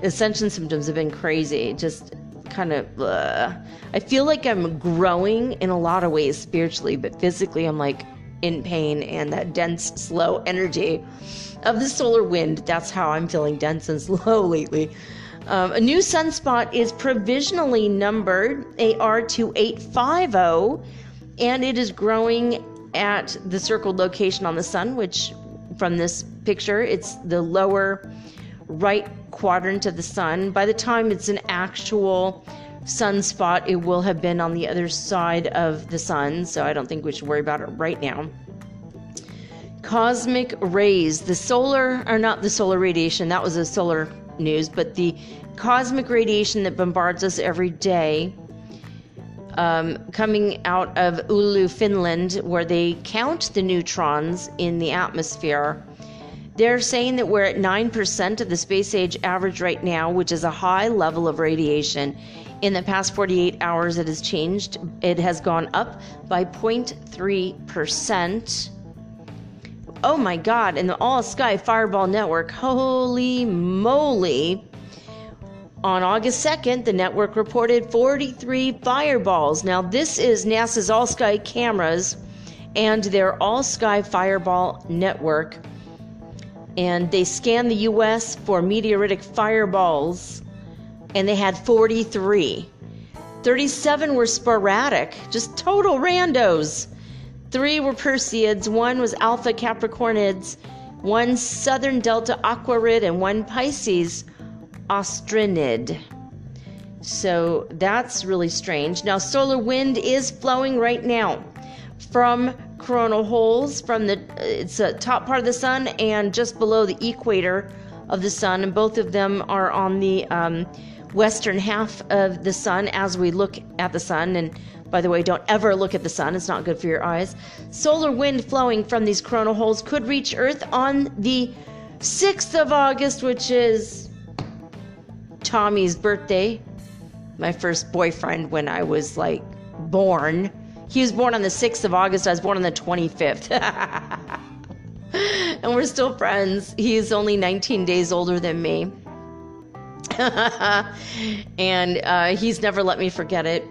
Ascension symptoms have been crazy. Just kind of, I feel like I'm growing in a lot of ways spiritually, but physically I'm like in pain, and that dense, slow energy of the solar wind, that's how I'm feeling dense and slow lately. A new sunspot is provisionally numbered AR2850, and it is growing at the circled location on the sun, which from this picture, it's the lower right quadrant of the sun. By the time it's an actual sunspot, it will have been on the other side of the sun, so I don't think we should worry about it right now. Cosmic rays, not the solar radiation, that was a solar news, but the cosmic radiation that bombards us every day, coming out of Oulu, Finland, where they count the neutrons in the atmosphere. They're saying that we're at 9% of the space age average right now, which is a high level of radiation. In the past 48 hours, it has changed. It has gone up by 0.3%. Oh my God, in the all-sky fireball network, holy moly. On August 2nd, the network reported 43 fireballs. Now, this is NASA's all-sky cameras and their all-sky fireball network. And they scanned the U.S. for meteoritic fireballs, and they had 43. 37 were sporadic, just total randos. 3 were Perseids, 1 was Alpha Capricornids, 1 Southern Delta Aquarid, and 1 Pisces Austrinid. So that's really strange. Now, solar wind is flowing right now from coronal holes, it's the top part of the sun and just below the equator of the sun, and both of them are on the western half of the sun as we look at the sun. And by the way, don't ever look at the sun. It's not good for your eyes. Solar wind flowing from these coronal holes could reach Earth on the 6th of August, which is Tommy's birthday. My first boyfriend when I was born. He was born on the 6th of August. I was born on the 25th. And we're still friends. He's only 19 days older than me. And he's never let me forget it.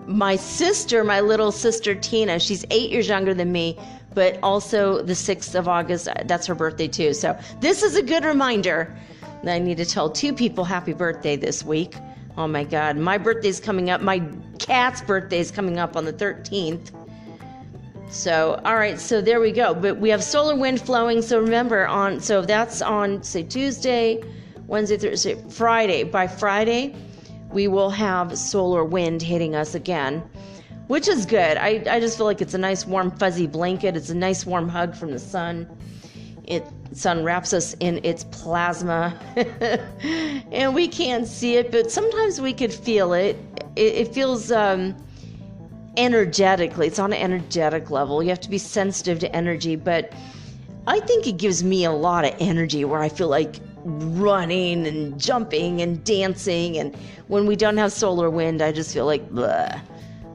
My little sister Tina, she's 8 years younger than me, but also the 6th of August, that's her birthday too. So this is a good reminder that I need to tell 2 people happy birthday this week. Oh my God, my birthday's coming up. My cat's birthday is coming up on the 13th. So, all right, so there we go. But we have solar wind flowing. So remember, so that's on, say, Tuesday, Wednesday, Thursday, Friday. By Friday, we will have solar wind hitting us again, which is good. I just feel like it's a nice warm fuzzy blanket. It's a nice warm hug from the sun. Sun wraps us in its plasma and we can't see it, but sometimes we could feel it. It feels energetically. It's on an energetic level. You have to be sensitive to energy, but I think it gives me a lot of energy where I feel like running and jumping and dancing. And when we don't have solar wind, I just feel like blah.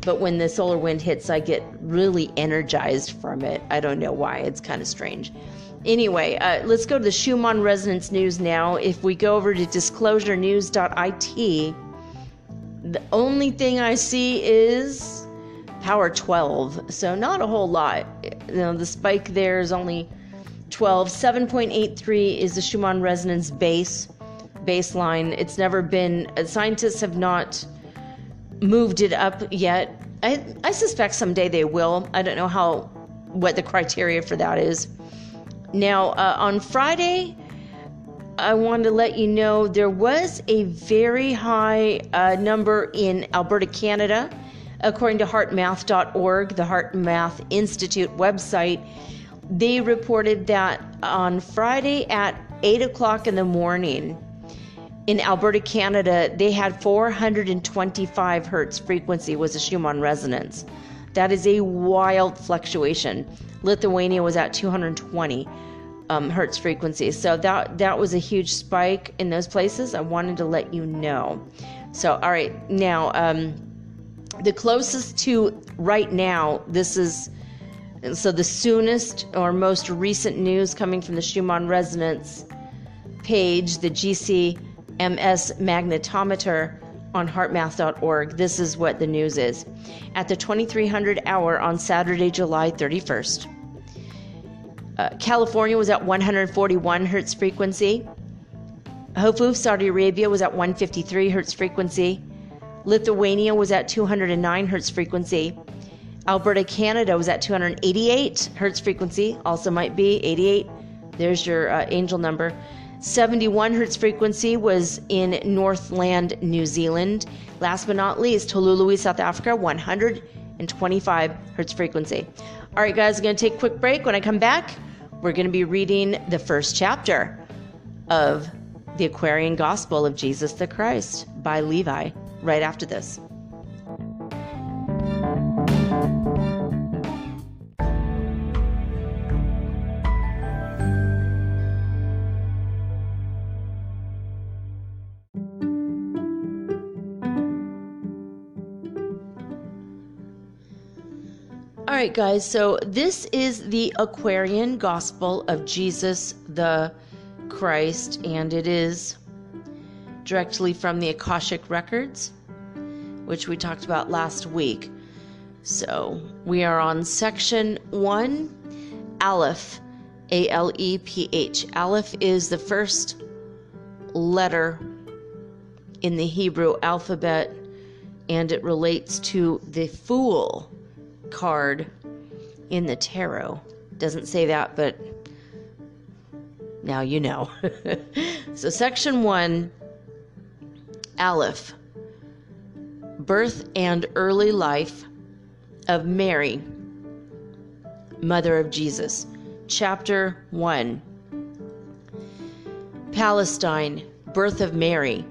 But when the solar wind hits, I get really energized from it. I don't know why. It's kind of strange. Anyway, let's go to the Schumann Resonance news now. If we go over to disclosurenews.it, the only thing I see is power 12. So not a whole lot. The spike there is only 12. 7.83 is the Schumann Resonance baseline. It's never been, scientists have not moved it up yet. I suspect someday they will. I don't know what the criteria for that is. Now, on Friday, I wanted to let you know there was a very high number in Alberta, Canada. According to heartmath.org, the Heart Math Institute website, they reported that on Friday at 8 o'clock in the morning in Alberta, Canada, they had 425 hertz frequency was a Schumann resonance. That is a wild fluctuation. Lithuania was at 220 hertz frequency. So that was a huge spike in those places. I wanted to let you know. So, all right, now, the closest to right now, so the soonest or most recent news coming from the Schumann Resonance page, the GCMS magnetometer on heartmath.org. This is what the news is. At the 2300 hour on Saturday, July 31st, California was at 141 hertz frequency. Hofu, Saudi Arabia, was at 153 hertz frequency. Lithuania was at 209 hertz frequency. Alberta, Canada was at 288 hertz frequency, also might be 88. There's your angel number. 71 hertz frequency was in Northland, New Zealand. Last but not least, Honolulu, South Africa, 125 hertz frequency. All right, guys, I'm going to take a quick break. When I come back, we're going to be reading the first chapter of the Aquarian Gospel of Jesus the Christ by Levi right after this. All right, guys, so this is the Aquarian Gospel of Jesus the Christ, and it is directly from the Akashic records, which we talked about last week. So we are on section 1, Aleph, A-L-E-P-H. Aleph is the first letter in the Hebrew alphabet, and it relates to the Fool card in the tarot. Doesn't say that, but now you know. So section 1, Aleph, birth and early life of Mary, mother of Jesus. Chapter 1, Palestine, birth of Mary,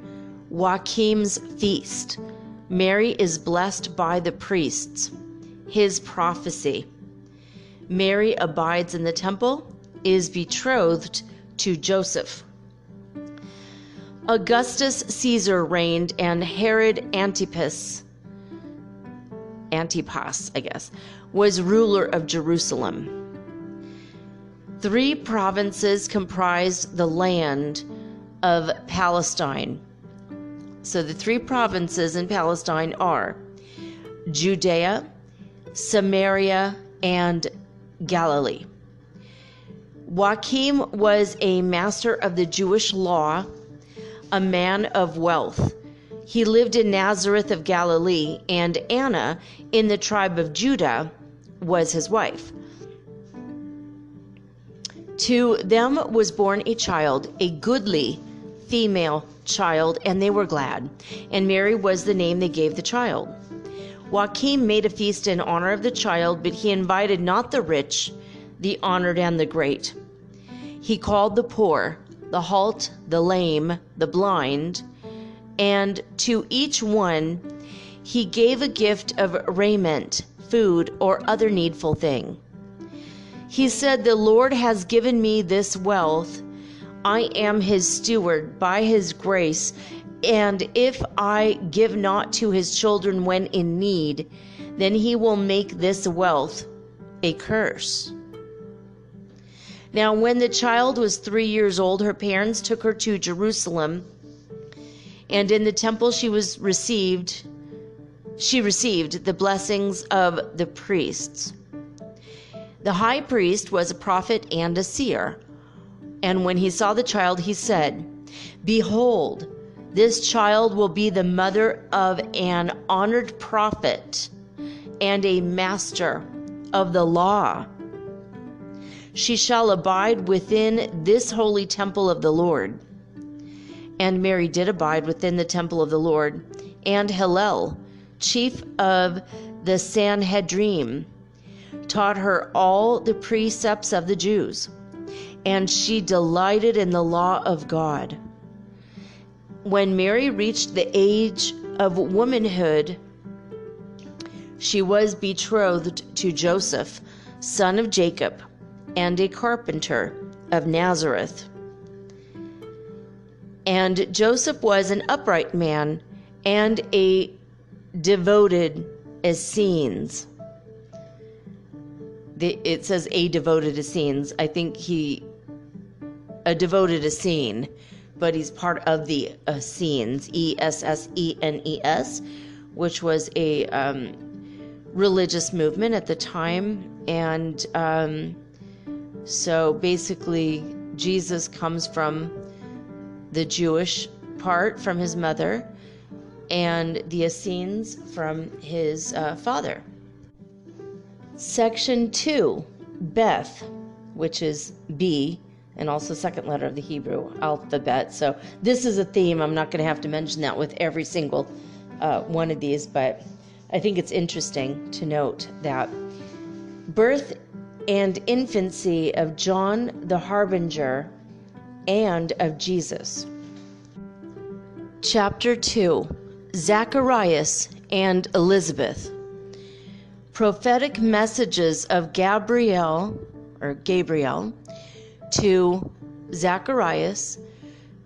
Joachim's feast. Mary is blessed by the priests. His prophecy. Mary abides in the temple, is betrothed to Joseph. Augustus Caesar reigned, and Herod Antipas, was ruler of Jerusalem. 3 provinces comprised the land of Palestine. So the 3 provinces in Palestine are Judea, Samaria, and Galilee. Joachim was a master of the Jewish law, a man of wealth. He lived in Nazareth of Galilee, and Anna, in the tribe of Judah, was his wife. To them was born a child, a goodly female child, and they were glad. And Mary was the name they gave the child. Joachim made a feast in honor of the child, but he invited not the rich, the honored, and the great. He called the poor, the halt, the lame, the blind, and to each one he gave a gift of raiment, food, or other needful thing. He said, "The Lord has given me this wealth. I am his steward by his grace, and if I give not to his children when in need, then he will make this wealth a curse." Now, when the child was 3 years old, her parents took her to Jerusalem, and in the temple she received the blessings of the priests. The high priest was a prophet and a seer, and when he saw the child, he said, "Behold, this child will be the mother of an honored prophet and a master of the law. She shall abide within this holy temple of the Lord." And Mary did abide within the temple of the Lord. And Hillel, chief of the Sanhedrim, taught her all the precepts of the Jews, and she delighted in the law of God. When Mary reached the age of womanhood, she was betrothed to Joseph, son of Jacob, and a carpenter of Nazareth. And Joseph was an upright man and a devoted Essenes. It says a devoted Essenes. I think a devoted Essene, but he's part of the Essenes, E-S-S-E-N-E-S, which was a religious movement at the time. And so basically, Jesus comes from the Jewish part from his mother, and the Essenes from his father. Section 2, Beth, which is B, and also second letter of the Hebrew alphabet. So this is a theme. I'm not going to have to mention that with every single one of these, but I think it's interesting to note that birth and infancy of John the Harbinger and of Jesus. Chapter 2, Zacharias and Elizabeth. Prophetic messages of Gabriel to Zacharias,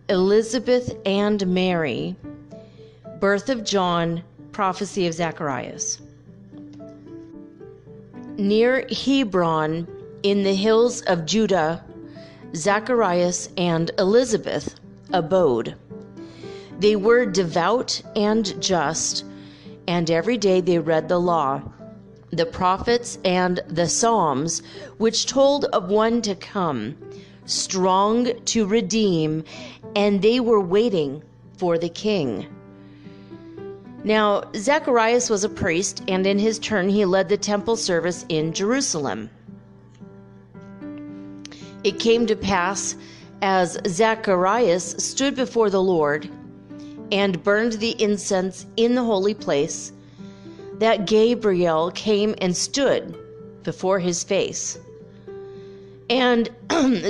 Elizabeth, and Mary. Birth of John, prophecy of Zacharias. Near Hebron, in the hills of Judah, Zacharias and Elizabeth abode. They were devout and just, and every day they read the law, the prophets, and the Psalms, which told of one to come, strong to redeem, and they were waiting for the king. Now, Zacharias was a priest, and in his turn he led the temple service in Jerusalem. It came to pass, as Zacharias stood before the Lord and burned the incense in the holy place, that Gabriel came and stood before his face. And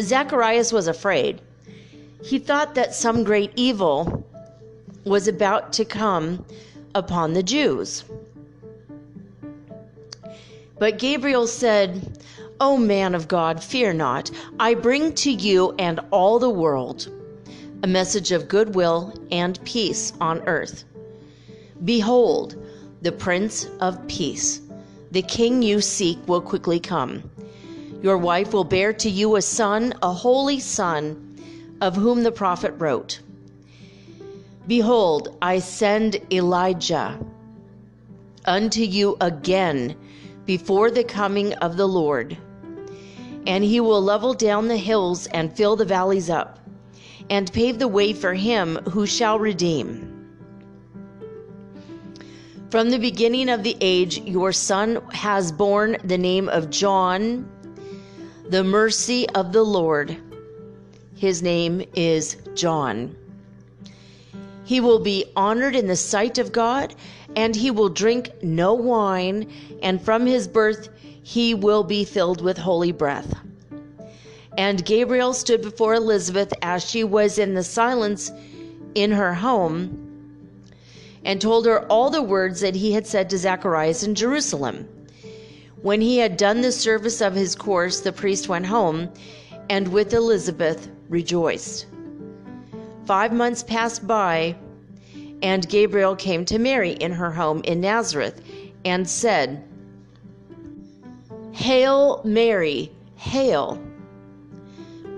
Zacharias was afraid. He thought that some great evil was about to come upon the Jews. But Gabriel said, "O man of God, fear not. I bring to you and all the world a message of goodwill and peace on earth. Behold, the Prince of Peace, the King you seek, will quickly come. Your wife will bear to you a son, a holy son, of whom the prophet wrote. Behold, I send Elijah unto you again before the coming of the Lord. And he will level down the hills and fill the valleys up, and pave the way for him who shall redeem. From the beginning of the age, your son has borne the name of John, the mercy of the Lord. His name is John. He will be honored in the sight of God, and he will drink no wine, and from his birth he will be filled with holy breath." And Gabriel stood before Elizabeth as she was in the silence in her home, and told her all the words that he had said to Zacharias in Jerusalem. When he had done the service of his course, the priest went home, and with Elizabeth rejoiced. 5 months passed by, and Gabriel came to Mary in her home in Nazareth, and said, "Hail Mary, hail!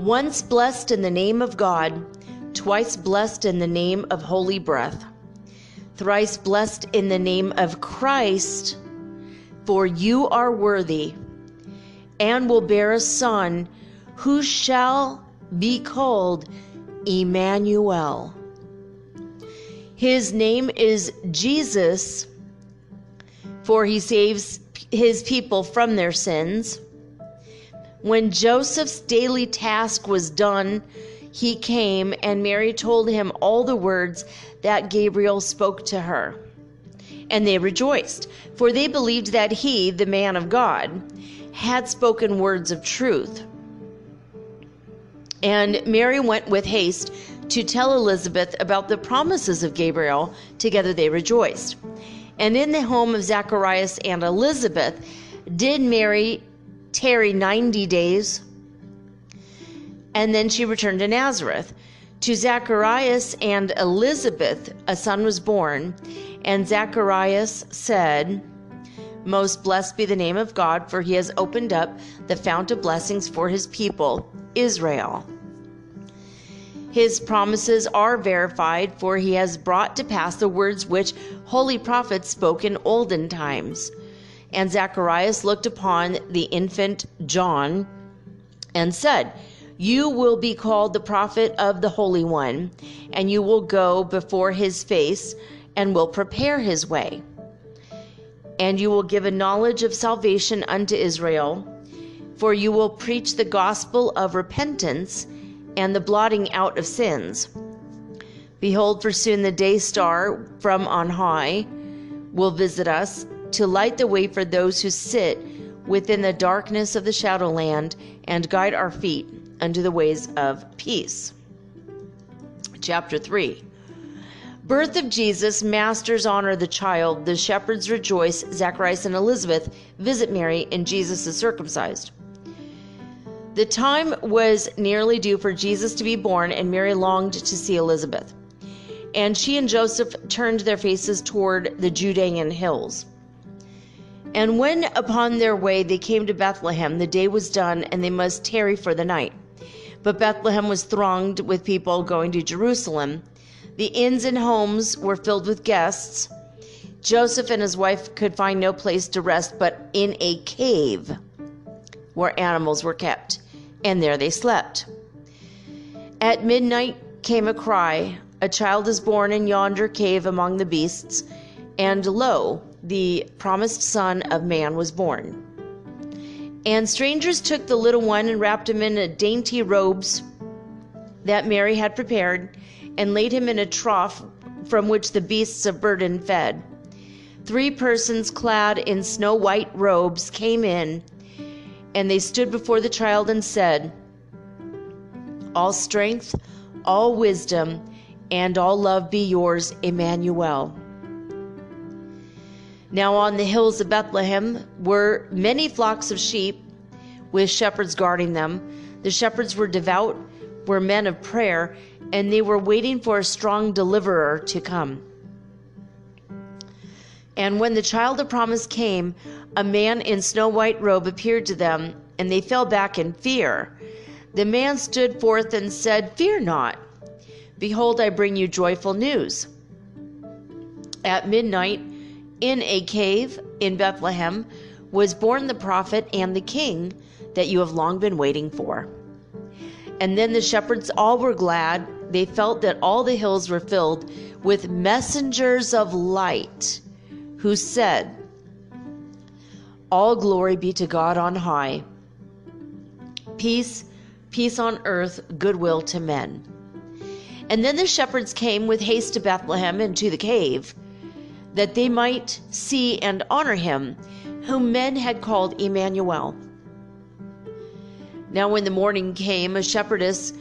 Once blessed in the name of God, twice blessed in the name of holy breath, thrice blessed in the name of Christ, for you are worthy, and will bear a son, who shall be called Emmanuel. His name is Jesus, for he saves his people from their sins." When Joseph's daily task was done, he came, and Mary told him all the words that Gabriel spoke to her. And they rejoiced, for they believed that he, the man of God, had spoken words of truth. And Mary went with haste to tell Elizabeth about the promises of Gabriel. Together they rejoiced. And in the home of Zacharias and Elizabeth did Mary tarry 90 days, and then she returned to Nazareth. To Zacharias and Elizabeth a son was born, and Zacharias said, "Most blessed be the name of God, for he has opened up the fount of blessings for his people, Israel. His promises are verified, for he has brought to pass the words which holy prophets spoke in olden times." And Zacharias looked upon the infant John and said, You will be called the prophet of the Holy One, and you will go before his face and will prepare his way. And you will give a knowledge of salvation unto Israel, for you will preach the gospel of repentance and the blotting out of sins. Behold, for soon the day star from on high will visit us, to light the way for those who sit within the darkness of the shadowland, and guide our feet unto the ways of peace. Chapter 3. Birth of Jesus. Masters honor the child. The shepherds rejoice. Zacharias and Elizabeth visit Mary, and Jesus is circumcised. The time was nearly due for Jesus to be born, and Mary longed to see Elizabeth. And she and Joseph turned their faces toward the Judean hills. And when upon their way they came to Bethlehem, the day was done, and they must tarry for the night. But Bethlehem was thronged with people going to Jerusalem. The inns and homes were filled with guests. Joseph and his wife could find no place to rest but in a cave where animals were kept, and there they slept. At midnight came a cry, "A child is born in yonder cave among the beasts," and lo, the promised Son of Man was born. And strangers took the little one and wrapped him in dainty robes that Mary had prepared, and laid him in a trough from which the beasts of burden fed. 3 persons clad in snow-white robes came in, and they stood before the child and said, "All strength, all wisdom, and all love be yours, Emmanuel." Now on the hills of Bethlehem were many flocks of sheep, with shepherds guarding them. The shepherds were devout, were men of prayer, and they were waiting for a strong deliverer to come. And when the child of promise came, a man in snow-white robe appeared to them, and they fell back in fear. The man stood forth and said, "Fear not. Behold, I bring you joyful news. At midnight, in a cave in Bethlehem, was born the prophet and the king that you have long been waiting for." And then the shepherds all were glad. They felt that all the hills were filled with messengers of light, who said, "All glory be to God on high. Peace, peace on earth, goodwill to men." And then the shepherds came with haste to Bethlehem and to the cave, that they might see and honor him, whom men had called Emmanuel. Now when the morning came, a shepherdess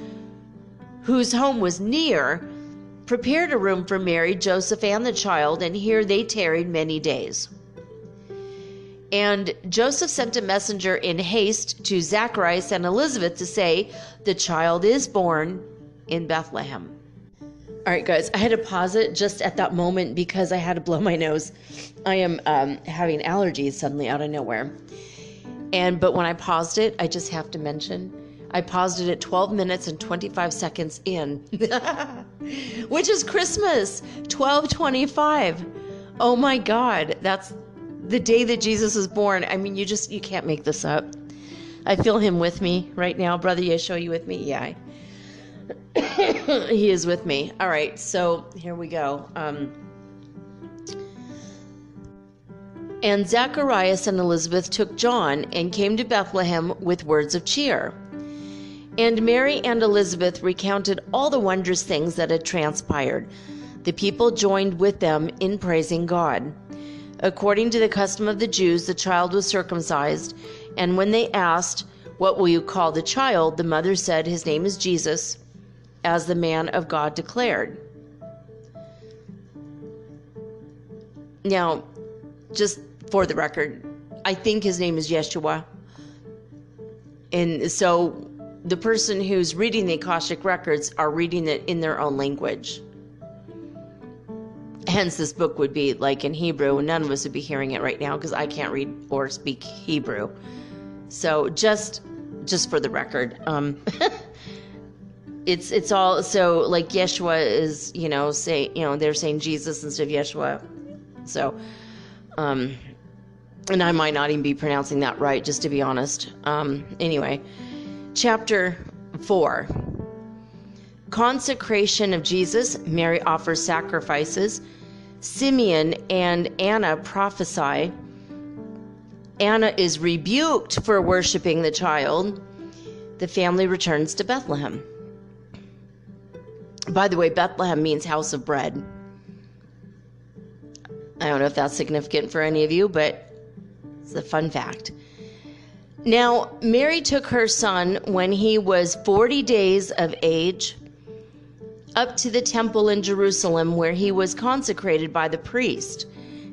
whose home was near prepared a room for Mary, Joseph, and the child, and here they tarried many days. And Joseph sent a messenger in haste to Zacharias and Elizabeth to say, "The child is born in Bethlehem." All right, guys, I had to pause it just at that moment because I had to blow my nose. I am having allergies suddenly out of nowhere. But when I paused it, I just have to mention, I paused it at 12 minutes and 25 seconds in, which is Christmas, 12:25. Oh my God, that's the day that Jesus was born. I mean, you can't make this up. I feel him with me right now. Brother Yeshua, you with me? Yeah. He is with me. All right, so here we go. And Zacharias and Elizabeth took John and came to Bethlehem with words of cheer. And Mary and Elizabeth recounted all the wondrous things that had transpired. The people joined with them in praising God. According to the custom of the Jews, the child was circumcised, and when they asked, "What will you call the child?" the mother said, "His name is Jesus, as the man of God declared." Now, just for the record, I think his name is Yeshua. And so the person who's reading the Akashic records are reading it in their own language. Hence, this book would be like in Hebrew, and none of us would be hearing it right now because I can't read or speak Hebrew. So just for the record, it's all, so like Yeshua is, they're saying Jesus instead of Yeshua. So, and I might not even be pronouncing that right, just to be honest. Anyway, chapter 4. Consecration of Jesus. Mary offers sacrifices. Simeon and Anna prophesy. Anna is rebuked for worshiping the child. The family returns to Bethlehem. By the way, Bethlehem means house of bread. I don't know if that's significant for any of you, but it's a fun fact. Now, Mary took her son when he was 40 days of age up to the temple in Jerusalem where he was consecrated by the priest.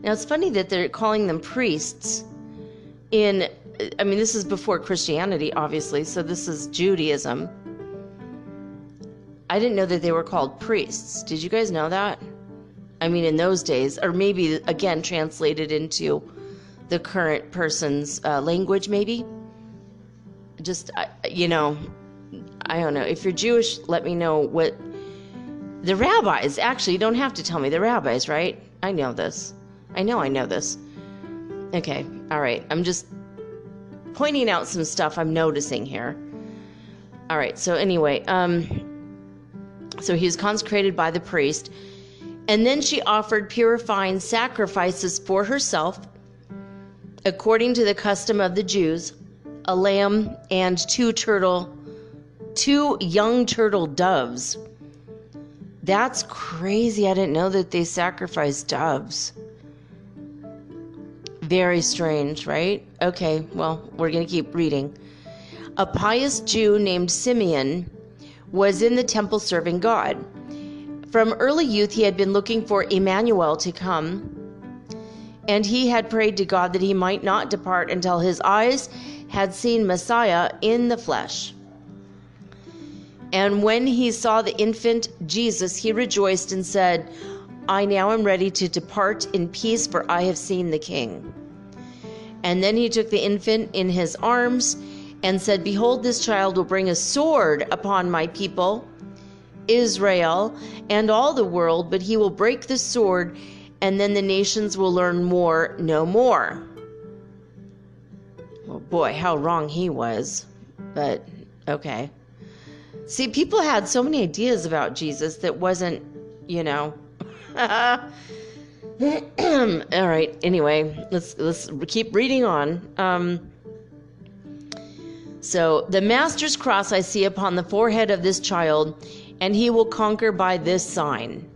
Now, it's funny that they're calling them priests this is before Christianity, obviously, so this is Judaism. I didn't know that they were called priests. Did you guys know that? In those days, or maybe, again, translated into the current person's language, maybe? I don't know. If you're Jewish, let me know what... The rabbis, actually, you don't have to tell me. The rabbis, right? I know this. I know this. Okay, all right. I'm just pointing out some stuff I'm noticing here. All right, so anyway, so he was consecrated by the priest, and then she offered purifying sacrifices for herself, according to the custom of the Jews, a lamb and two young turtle doves. That's crazy. I didn't know that they sacrificed doves. Very strange, right? Okay, well, we're going to keep reading. A pious Jew named Simeon was in the temple serving God. From early youth, he had been looking for Emmanuel to come, and he had prayed to God that he might not depart until his eyes had seen Messiah in the flesh. And when he saw the infant Jesus, he rejoiced and said, I now am ready to depart in peace, for I have seen the King. And then he took the infant in his arms and said, Behold, this child will bring a sword upon my people, Israel, and all the world, but he will break the sword, and then the nations will learn no more. Oh boy, how wrong he was. But, okay. See, people had so many ideas about Jesus that wasn't, All right, anyway, let's keep reading on. So, the Master's cross I see upon the forehead of this child, and he will conquer by this sign.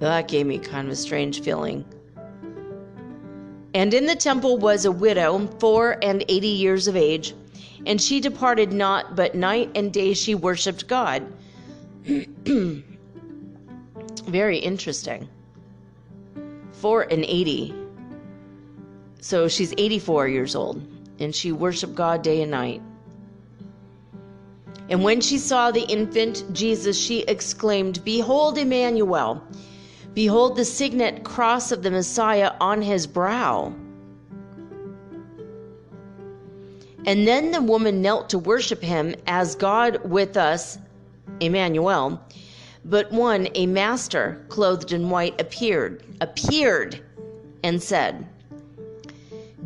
That gave me kind of a strange feeling. And in the temple was a widow, 84 years of age, and she departed not, but night and day she worshipped God. Very interesting. 84. So she's 84 years old, and she worshiped God day and night. And when she saw the infant Jesus, she exclaimed, Behold Emmanuel! Behold the signet cross of the Messiah on his brow. And then the woman knelt to worship him as God with us, Emmanuel. But one, a master, clothed in white, appeared and said,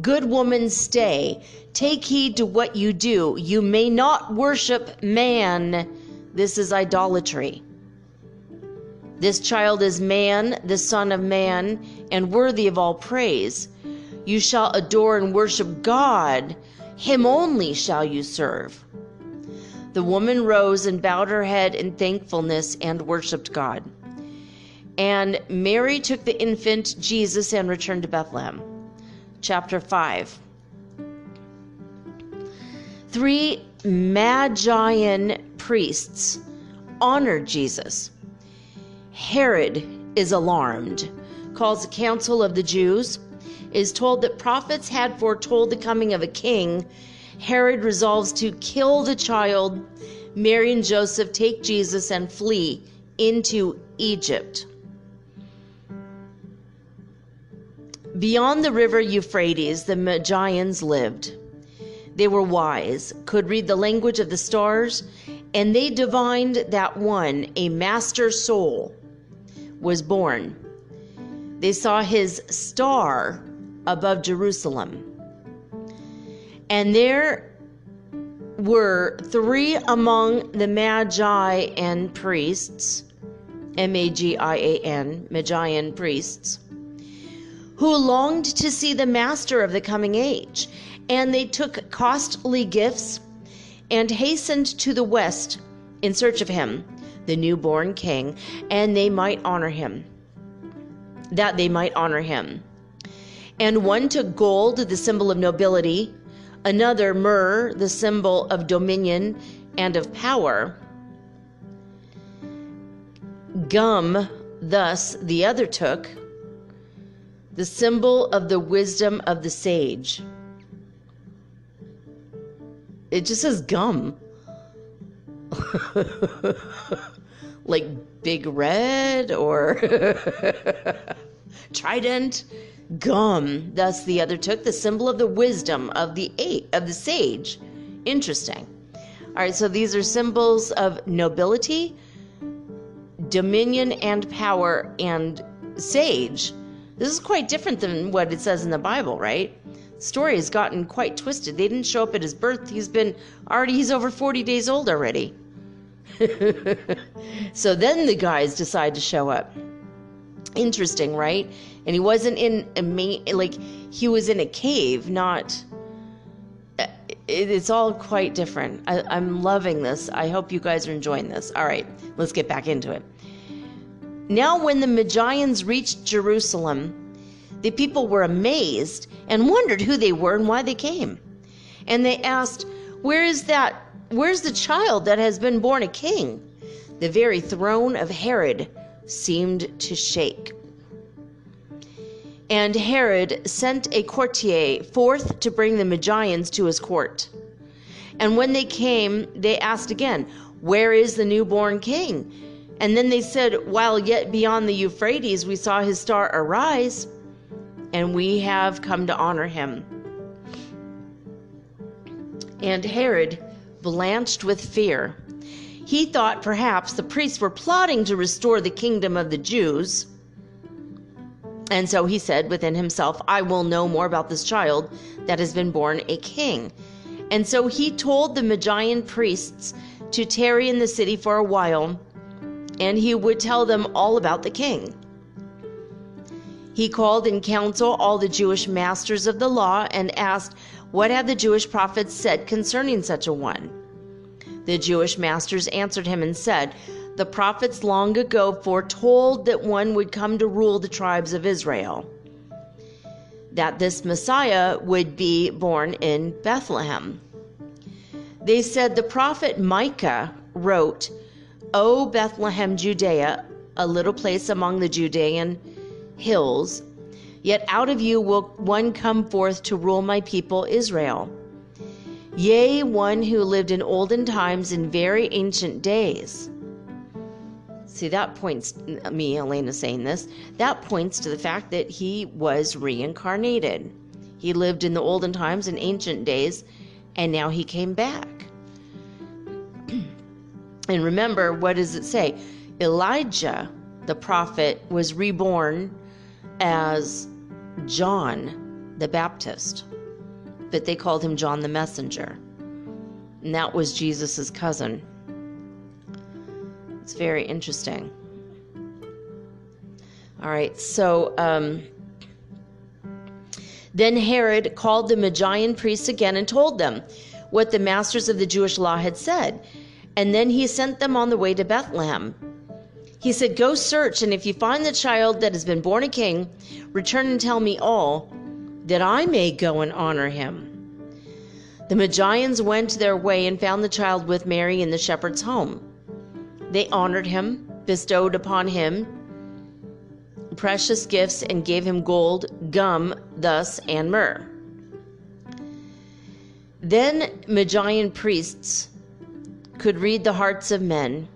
Good woman, stay. Take heed to what you do. You may not worship man. This is idolatry. This child is man, the Son of Man, and worthy of all praise. You shall adore and worship God. Him only shall you serve. The woman rose and bowed her head in thankfulness and worshiped God. And Mary took the infant Jesus and returned to Bethlehem. Chapter 5. 3 Magian priests honored Jesus. Herod is alarmed, calls a council of the Jews, is told that prophets had foretold the coming of a king. Herod resolves to kill the child. Mary and Joseph take Jesus and flee into Egypt. Beyond the river Euphrates, the Magians lived. They were wise, could read the language of the stars, and they divined that one, a master soul, was born. They saw his star above Jerusalem. And there were 3 among the Magi and priests, Magian, Magian priests, who longed to see the master of the coming age, and they took costly gifts and hastened to the west in search of him, the newborn king, and they might honor him, that they might honor him. And one took gold, the symbol of nobility, another myrrh, the symbol of dominion and of power. Gum, thus the other took, the symbol of the wisdom of the sage. It just says gum. Like big red or trident. Gum, thus the other took, the symbol of the wisdom of the sage. Interesting. All right, so these are symbols of nobility, dominion and power, and sage. This is quite different than what it says in the Bible, right? The story has gotten quite twisted. They didn't show up at his birth. He's over 40 days old already. So then the guys decide to show up. Interesting, right? And he wasn't in he was in a cave, not... It's all quite different. I'm loving this. I hope you guys are enjoying this. All right, let's get back into it. Now when the Magians reached Jerusalem, the people were amazed and wondered who they were and why they came. And they asked, Where's the child that has been born a king? The very throne of Herod seemed to shake. And Herod sent a courtier forth to bring the Magians to his court. And when they came, they asked again, Where is the newborn king? And then they said, While yet beyond the Euphrates, we saw his star arise, and we have come to honor him. And Herod blanched with fear. He thought perhaps the priests were plotting to restore the kingdom of the Jews. And so he said within himself, I will know more about this child that has been born a king. And so he told the Magian priests to tarry in the city for a while, and he would tell them all about the king. He called in council all the Jewish masters of the law and asked, What have the Jewish prophets said concerning such a one? The Jewish masters answered him and said, The prophets long ago foretold that one would come to rule the tribes of Israel, that this Messiah would be born in Bethlehem. They said, The prophet Micah wrote, O Bethlehem, Judea, a little place among the Judean hills, yet out of you will one come forth to rule my people Israel. Yea, one who lived in olden times, in very ancient days. See, that points, me, Elena, saying this, that points to the fact that he was reincarnated. He lived in the olden times, in ancient days, and now he came back. And remember, what does it say? Elijah, the prophet, was reborn as John the Baptist, but they called him John the Messenger, and that was Jesus's cousin. It's very interesting. All right, so then Herod called the Magian priests again and told them what the masters of the Jewish law had said, and then he sent them on the way to Bethlehem. He said, Go search, and if you find the child that has been born a king, return and tell me all, that I may go and honor him. The Magians went their way and found the child with Mary in the shepherd's home. They honored him, bestowed upon him precious gifts, and gave him gold, gum, thus, and myrrh. Then Magian priests could read the hearts of men,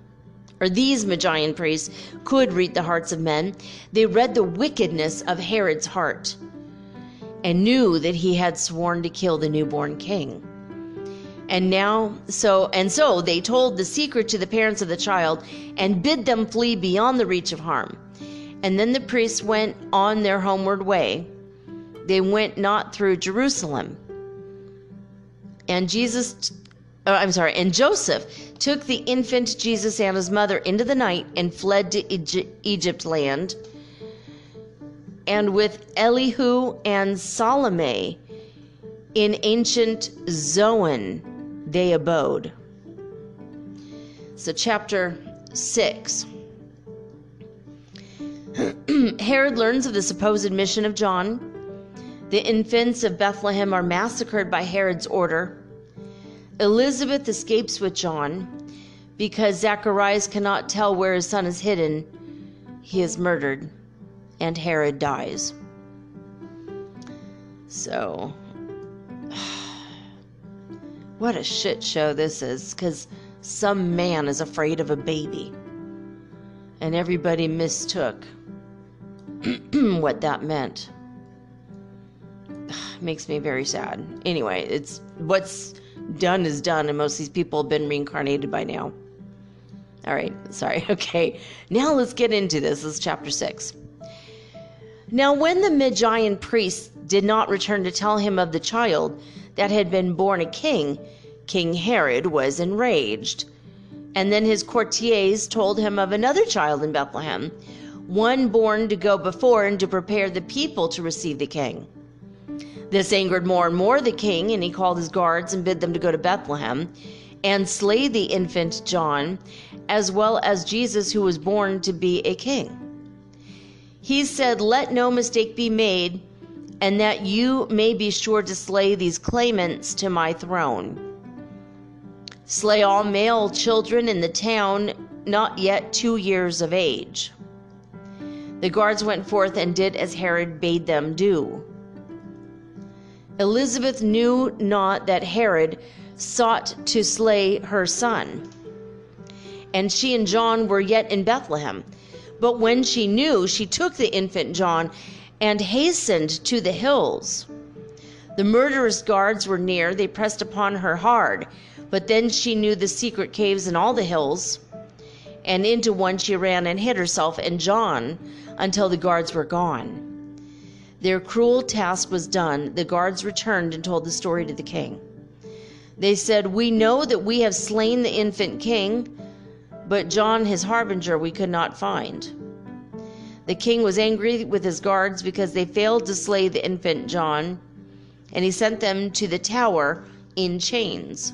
or these Magian priests could read the hearts of men. They read the wickedness of Herod's heart and knew that he had sworn to kill the newborn king. So they told the secret to the parents of the child and bid them flee beyond the reach of harm. And then the priests went on their homeward way. They went not through Jerusalem. And Jesus And Joseph took the infant Jesus and his mother into the night and fled to Egypt land. And with Elihu and Salome in ancient Zoan they abode. So chapter 6. Herod learns of the supposed mission of John. The infants of Bethlehem are massacred by Herod's order. Elizabeth escapes with John. Because Zacharias cannot tell where his son is hidden, he is murdered, and Herod dies. So, what a shit show this is, because some man is afraid of a baby. And everybody mistook what that meant. Makes me very sad. Anyway, it's what's done is done, and most of these people have been reincarnated by now. All right, sorry. Okay, now let's get into this. This is chapter 6. Now when the Magi and priests did not return to tell him of the child that had been born a king, King Herod was enraged. And then his courtiers told him of another child in Bethlehem, one born to go before and to prepare the people to receive the king. This angered more and more the king, and he called his guards and bid them to go to Bethlehem and slay the infant John, as well as Jesus, who was born to be a king. He said, "Let no mistake be made, and that you may be sure to slay these claimants to my throne. Slay all male children in the town not yet 2 years of age." The guards went forth and did as Herod bade them do. Elizabeth knew not that Herod sought to slay her son, and she and John were yet in Bethlehem. But when she knew, she took the infant John and hastened to the hills. The murderous guards were near. They pressed upon her hard. But then she knew the secret caves in all the hills, and into one she ran and hid herself and John until the guards were gone. Their cruel task was done. The guards returned and told the story to the king. They said, "We know that we have slain the infant king, but John his harbinger we could not find." The king was angry with his guards because they failed to slay the infant John, and he sent them to the tower in chains.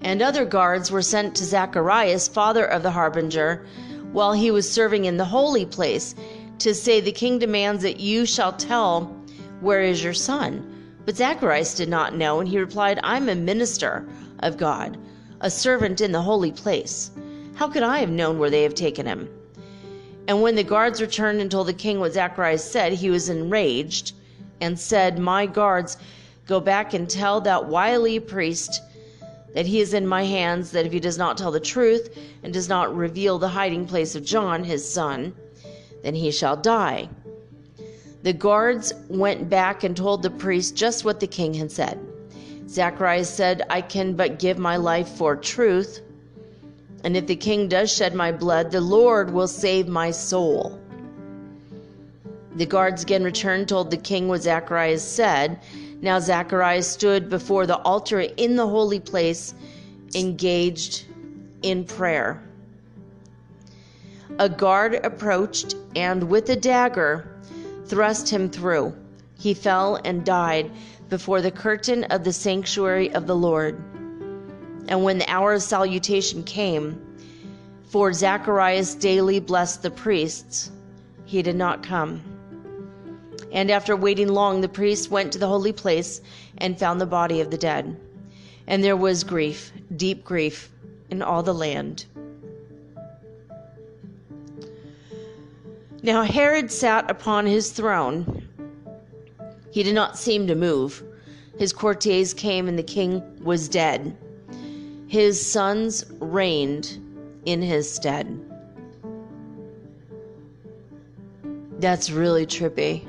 And other guards were sent to Zacharias, father of the harbinger, while he was serving in the holy place, to say, "The king demands that you shall tell, where is your son?" But Zacharias did not know, and he replied, "I'm a minister of God, a servant in the holy place. How could I have known where they have taken him?" And when the guards returned and told the king what Zacharias said, he was enraged and said, "My guards, go back and tell that wily priest that he is in my hands, that if he does not tell the truth and does not reveal the hiding place of John, his son, then he shall die." The guards went back and told the priest just what the king had said. Zacharias said, "I can but give my life for truth, and if the king does shed my blood, the Lord will save my soul." The guards again returned, told the king what Zacharias said. Now Zacharias stood before the altar in the holy place, engaged in prayer. A guard approached and with a dagger thrust him through. He fell and died before the curtain of the sanctuary of the Lord. And when the hour of salutation came, for Zacharias daily blessed the priests, he did not come. And after waiting long, the priest went to the holy place and found the body of the dead. And there was grief, deep grief, in all the land. Now Herod sat upon his throne. He did not seem to move. His courtiers came, and the king was dead. His sons reigned in his stead. That's really trippy.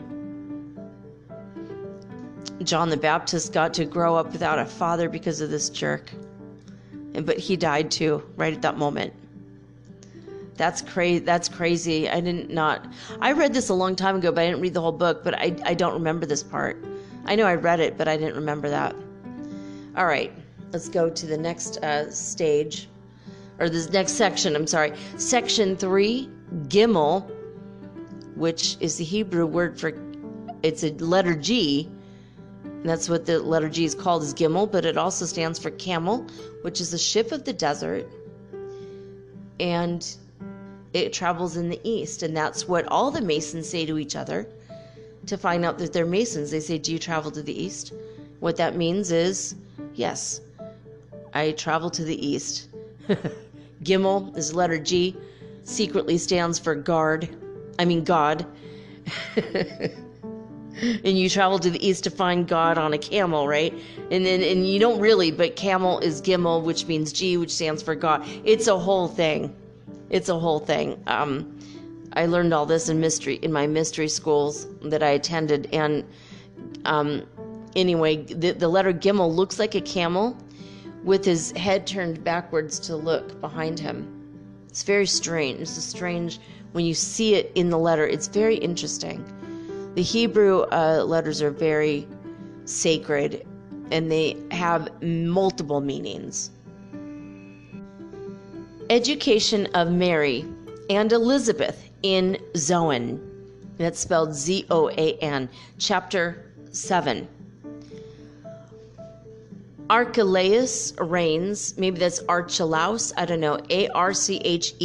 John the Baptist got to grow up without a father because of this jerk. But he died too, right at that moment. That's crazy. I read this a long time ago, but I didn't read the whole book, but I don't remember this part. I know I read it, but I didn't remember that. All right, let's go to the next stage, or this next section, I'm sorry. Section 3, Gimel, which is the Hebrew word for, it's a letter G, and that's what the letter G is called, is Gimel, but it also stands for camel, which is a ship of the desert, and it travels in the east, and that's what all the Masons say to each other to find out that they're Masons. They say, do you travel to the east? What that means is, yes, I travel to the east. Gimel is letter G, secretly stands for God. And you travel to the east to find God on a camel, right? And you don't really, but camel is Gimel, which means G, which stands for God. It's a whole thing. I learned all this in my mystery schools that I attended, and anyway, the letter Gimel looks like a camel with his head turned backwards to look behind him. It's very strange. It's strange when you see it in the letter. It's very interesting. The Hebrew letters are very sacred, and they have multiple meanings. Education of Mary and Elizabeth in Zoan. That's spelled Zoan. Chapter 7. Archelaus reigns, maybe that's Archelaus, I don't know, Archelaus.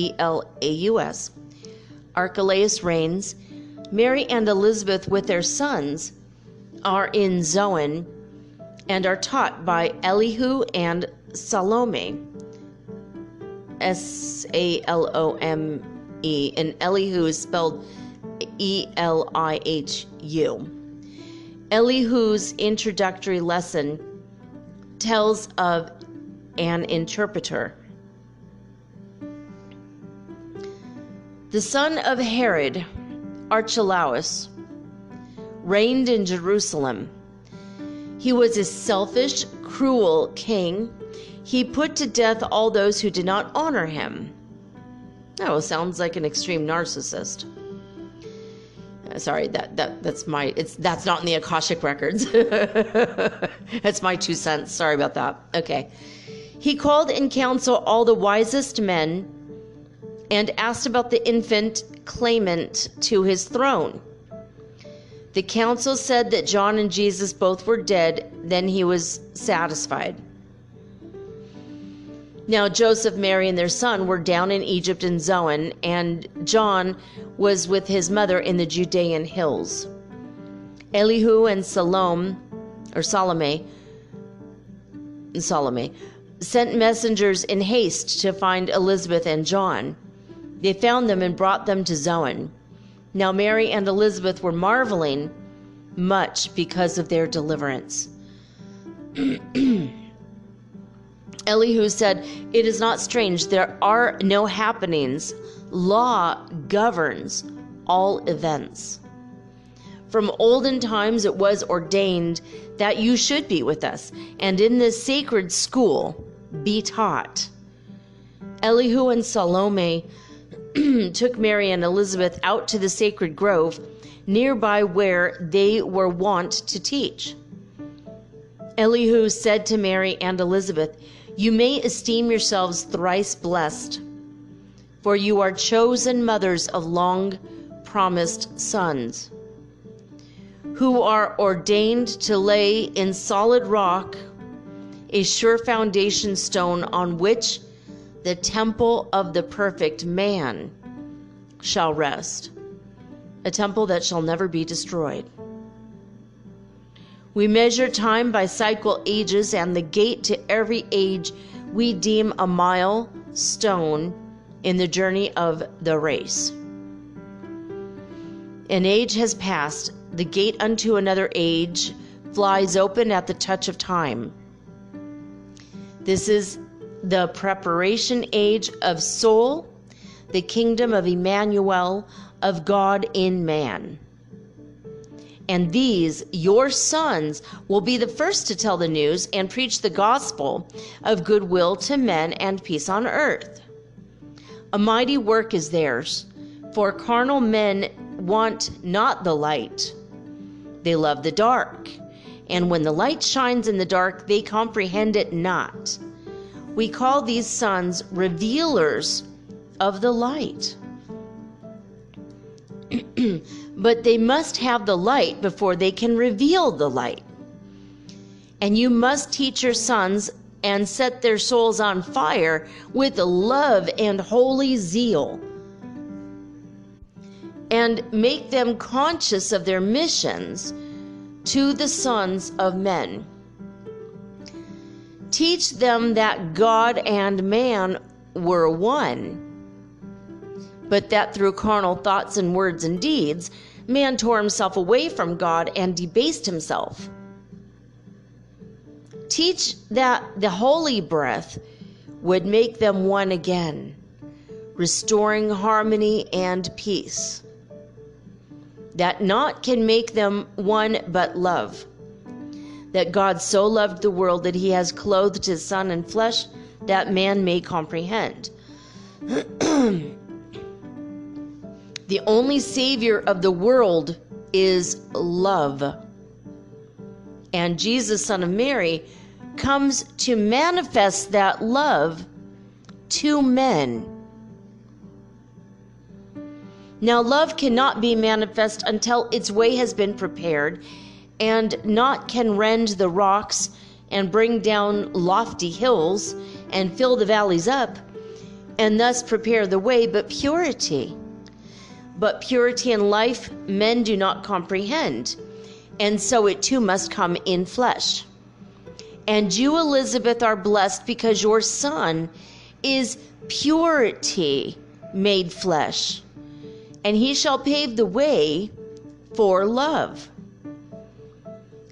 Archelaus reigns. Mary and Elizabeth with their sons are in Zoan and are taught by Elihu and Salome, Salome, and Elihu is spelled Elihu. Elihu's introductory lesson tells of an interpreter. The son of Herod, Archelaus, reigned in Jerusalem. He was a selfish, cruel king. He put to death all those who did not honor him. Oh, sounds like an extreme narcissist. Sorry, that's not in the Akashic records. That's my 2 cents. Sorry about that. Okay. He called in council all the wisest men and asked about the infant claimant to his throne. The council said that John and Jesus both were dead. Then he was satisfied. Now Joseph, Mary, and their son were down in Egypt in Zoan, and John was with his mother in the Judean hills. Elihu and Salome sent messengers in haste to find Elizabeth and John. They found them and brought them to Zoan. Now Mary and Elizabeth were marveling much because of their deliverance. Elihu said, "It is not strange. There are no happenings. Law governs all events. From olden times it was ordained that you should be with us, and in this sacred school be taught." Elihu and Salome took Mary and Elizabeth out to the sacred grove nearby where they were wont to teach. Elihu said to Mary and Elizabeth, "You may esteem yourselves thrice blessed, for you are chosen mothers of long-promised sons, who are ordained to lay in solid rock a sure foundation stone on which the temple of the perfect man shall rest, a temple that shall never be destroyed. We measure time by cycle ages, and the gate to every age we deem a milestone in the journey of the race. An age has passed, the gate unto another age flies open at the touch of time. This is the preparation age of soul, the kingdom of Emmanuel, of God in man. And these, your sons, will be the first to tell the news and preach the gospel of goodwill to men and peace on earth. A mighty work is theirs, for carnal men want not the light. They love the dark, and when the light shines in the dark, they comprehend it not. We call these sons revealers of the light. But they must have the light before they can reveal the light. And you must teach your sons and set their souls on fire with love and holy zeal, and make them conscious of their missions to the sons of men. Teach them that God and man were one, but that through carnal thoughts and words and deeds, man tore himself away from God and debased himself. Teach that the holy breath would make them one again, restoring harmony and peace. That naught can make them one but love. That God so loved the world that he has clothed his Son in flesh, that man may comprehend. The only Savior of the world is love. And Jesus, Son of Mary, comes to manifest that love to men. Now, love cannot be manifest until its way has been prepared, and naught can rend the rocks and bring down lofty hills and fill the valleys up, and thus prepare the way, but purity. But purity in life men do not comprehend, and so it too must come in flesh. And you, Elizabeth, are blessed because your son is purity made flesh, and he shall pave the way for love.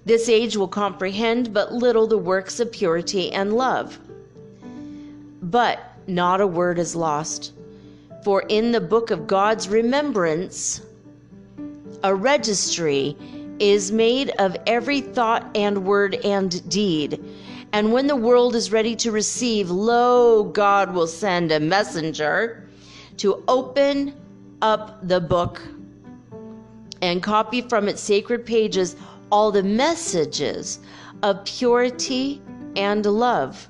This age will comprehend but little the works of purity and love. But not a word is lost, for in the book of God's remembrance, a registry is made of every thought and word and deed. And when the world is ready to receive, lo, God will send a messenger to open up the book and copy from its sacred pages all the messages of purity and love.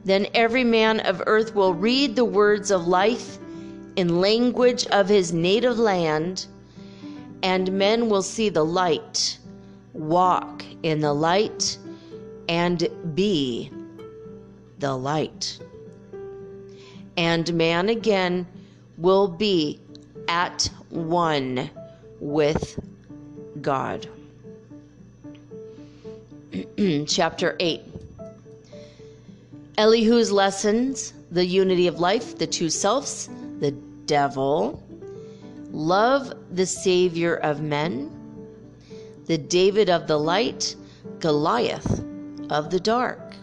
Then every man of earth will read the words of life in language of his native land, and men will see the light, walk in the light, and be the light. And man again will be at one with God. Chapter 8. Elihu's lessons: the unity of life, the two selves, the devil, love the Savior of men, the David of the light, Goliath of the dark.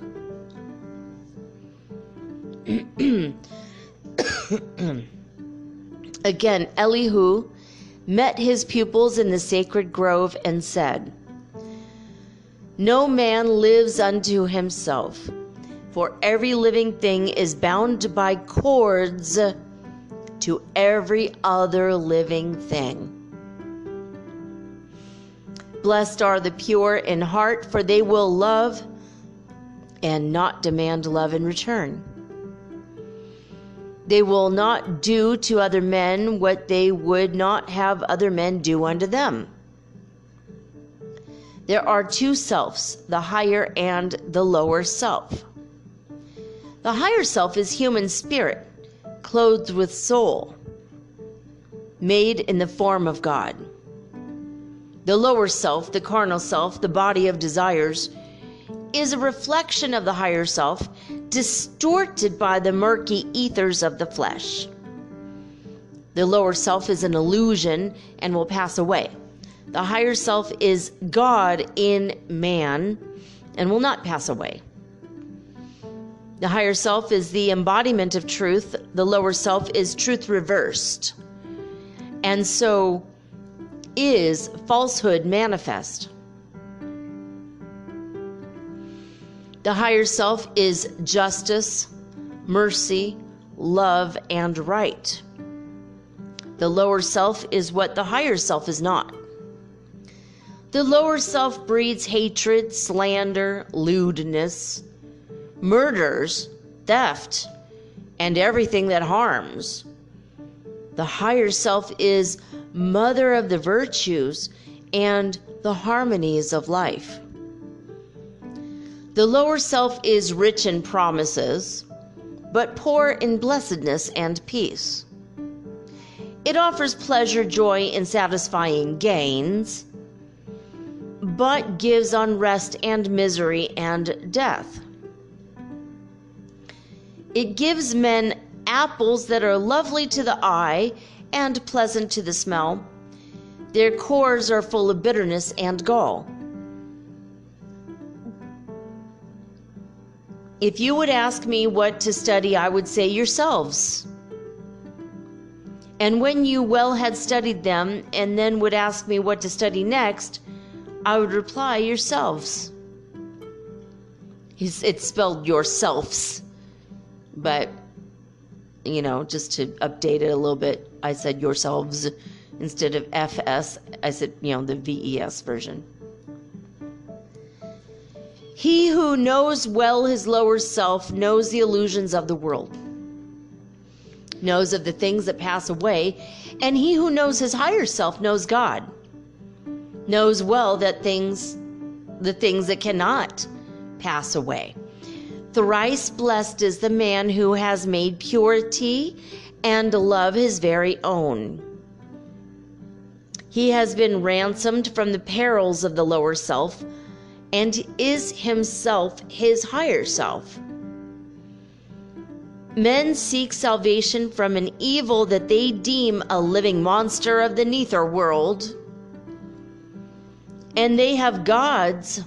Again, Elihu met his pupils in the sacred grove and said, "No man lives unto himself, for every living thing is bound by cords to every other living thing. Blessed are the pure in heart, for they will love and not demand love in return. They will not do to other men what they would not have other men do unto them. There are two selves, the higher and the lower self. The higher self is human spirit, clothed with soul, made in the form of God. The lower self, the carnal self, the body of desires, is a reflection of the higher self, distorted by the murky ethers of the flesh. The lower self is an illusion and will pass away. The higher self is God in man and will not pass away. The higher self is the embodiment of truth. The lower self is truth reversed. And so is falsehood manifest. The higher self is justice, mercy, love, and right. The lower self is what the higher self is not. The lower self breeds hatred, slander, lewdness, murders, theft, and everything that harms. The higher self is mother of the virtues and the harmonies of life. The lower self is rich in promises, but poor in blessedness and peace. It offers pleasure, joy, and satisfying gains, but gives unrest and misery and death. It gives men apples that are lovely to the eye and pleasant to the smell. Their cores are full of bitterness and gall. If you would ask me what to study, I would say yourselves. And when you well had studied them and then would ask me what to study next, I would reply yourselves. It's spelled yourselves, but just to update it a little bit, I said yourselves instead of FS. I said, the VES version. He who knows well his lower self knows the illusions of the world, knows of the things that pass away, and he who knows his higher self knows God, knows well the things that cannot pass away. Thrice blessed is the man who has made purity and love his very own. He has been ransomed from the perils of the lower self and is himself his higher self. Men seek salvation from an evil that they deem a living monster of the nether world, and they have gods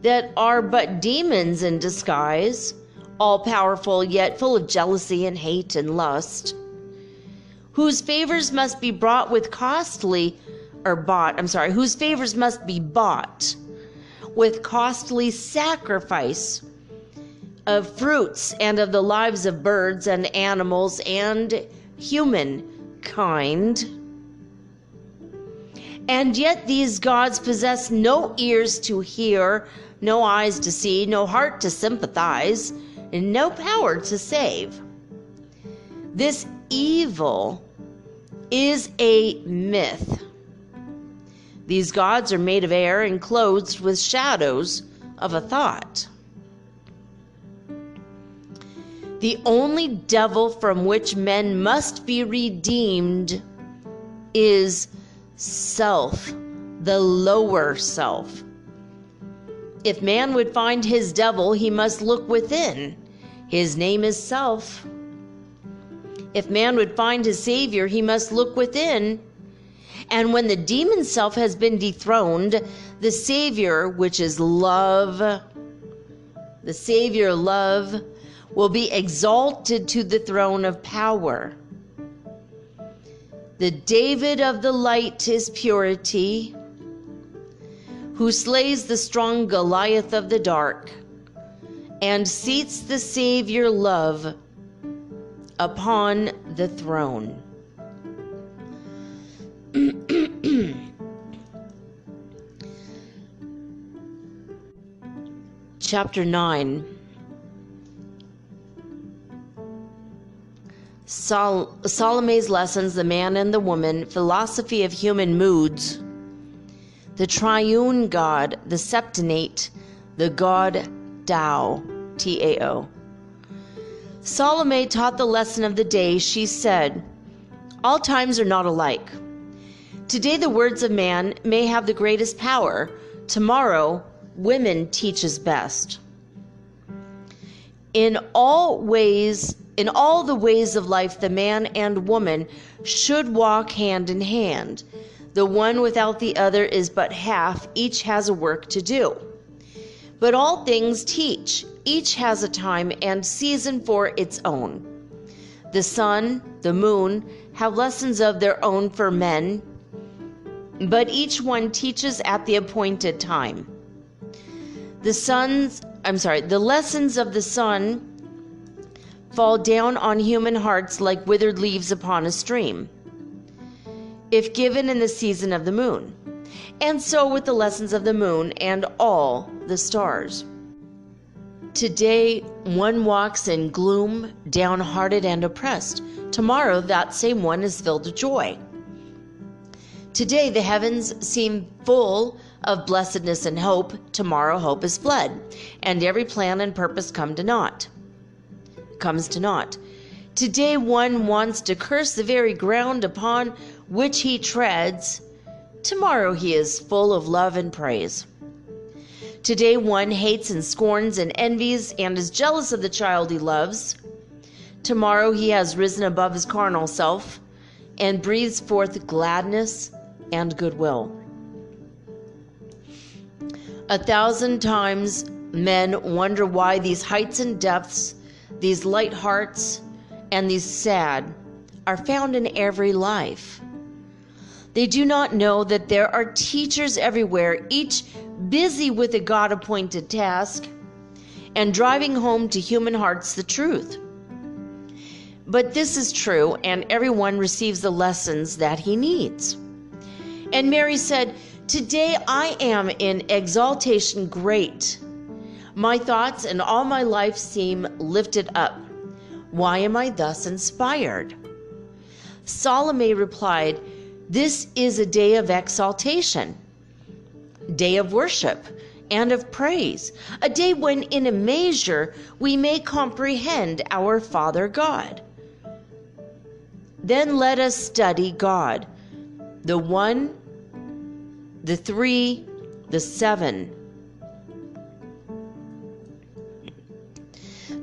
that are but demons in disguise, all-powerful yet full of jealousy and hate and lust, whose favors must be bought with costly sacrifice of fruits and of the lives of birds and animals and humankind. And yet these gods possess no ears to hear, no eyes to see, no heart to sympathize, and no power to save. This evil is a myth. These gods are made of air and clothed with shadows of a thought. The only devil from which men must be redeemed is self, the lower self. If man would find his devil, he must look within. His name is self. If man would find his savior, he must look within. And when the demon self has been dethroned, the savior, which is love, the savior love, will be exalted to the throne of power. The David of the light is purity, who slays the strong Goliath of the dark, and seats the Savior love upon the throne. Chapter 9. Salome's lessons, the man and the woman, philosophy of human moods, the triune God, the septenate, the God Tao, T-A-O. Salome taught the lesson of the day. She said, all times are not alike. Today the words of man may have the greatest power. Tomorrow, women teaches best. In all the ways of life, the man and woman should walk hand in hand. The one without the other is but half. Each has a work to do. But all things teach. Each has a time and season for its own. The sun, the moon, have lessons of their own for men, but each one teaches at the appointed time. The lessons of the sun fall down on human hearts like withered leaves upon a stream, if given in the season of the moon. and so with the lessons of the moon and all the stars. Today, one walks in gloom, downhearted and oppressed. Tomorrow, that same one is filled with joy. Today, the heavens seem full of blessedness and hope. Tomorrow, hope is fled, and every plan and purpose comes to naught. Today, one wants to curse the very ground upon which he treads. Tomorrow, he is full of love and praise. Today, one hates and scorns and envies and is jealous of the child he loves. Tomorrow, he has risen above his carnal self and breathes forth gladness and goodwill. 1,000 times men wonder why these heights and depths, these light hearts, and these sad are found in every life. They do not know that there are teachers everywhere, each busy with a God-appointed task and driving home to human hearts the truth. But this is true, and everyone receives the lessons that he needs. And Mary said, "Today I am in exaltation great. My thoughts and all my life seem lifted up. Why am I thus inspired?" Salome replied, "This is a day of exaltation, day of worship and of praise, a day when in a measure we may comprehend our Father God. Then let us study God, the one, the three, the seven.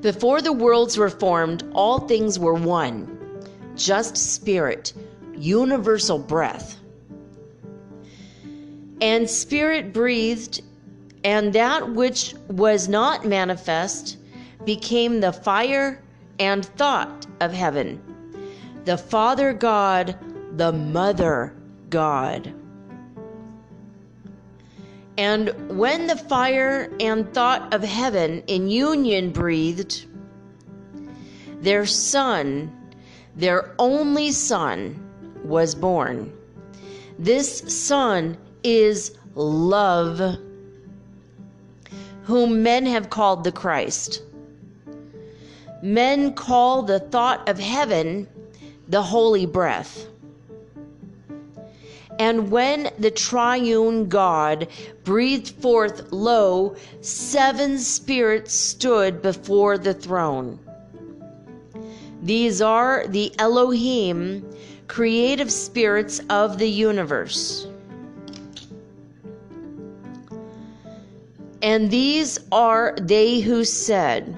Before the worlds were formed, all things were one, just spirit, universal breath. And spirit breathed, and that which was not manifest became the fire and thought of heaven, the Father God, the Mother God. And when the fire and thought of heaven in union breathed, their Son, their only Son, was born. This Son is love, whom men have called the Christ. Men call the thought of heaven the holy breath. And when the triune God breathed forth, lo, 7 spirits stood before the throne. These are the Elohim, creative spirits of the universe. And these are they who said,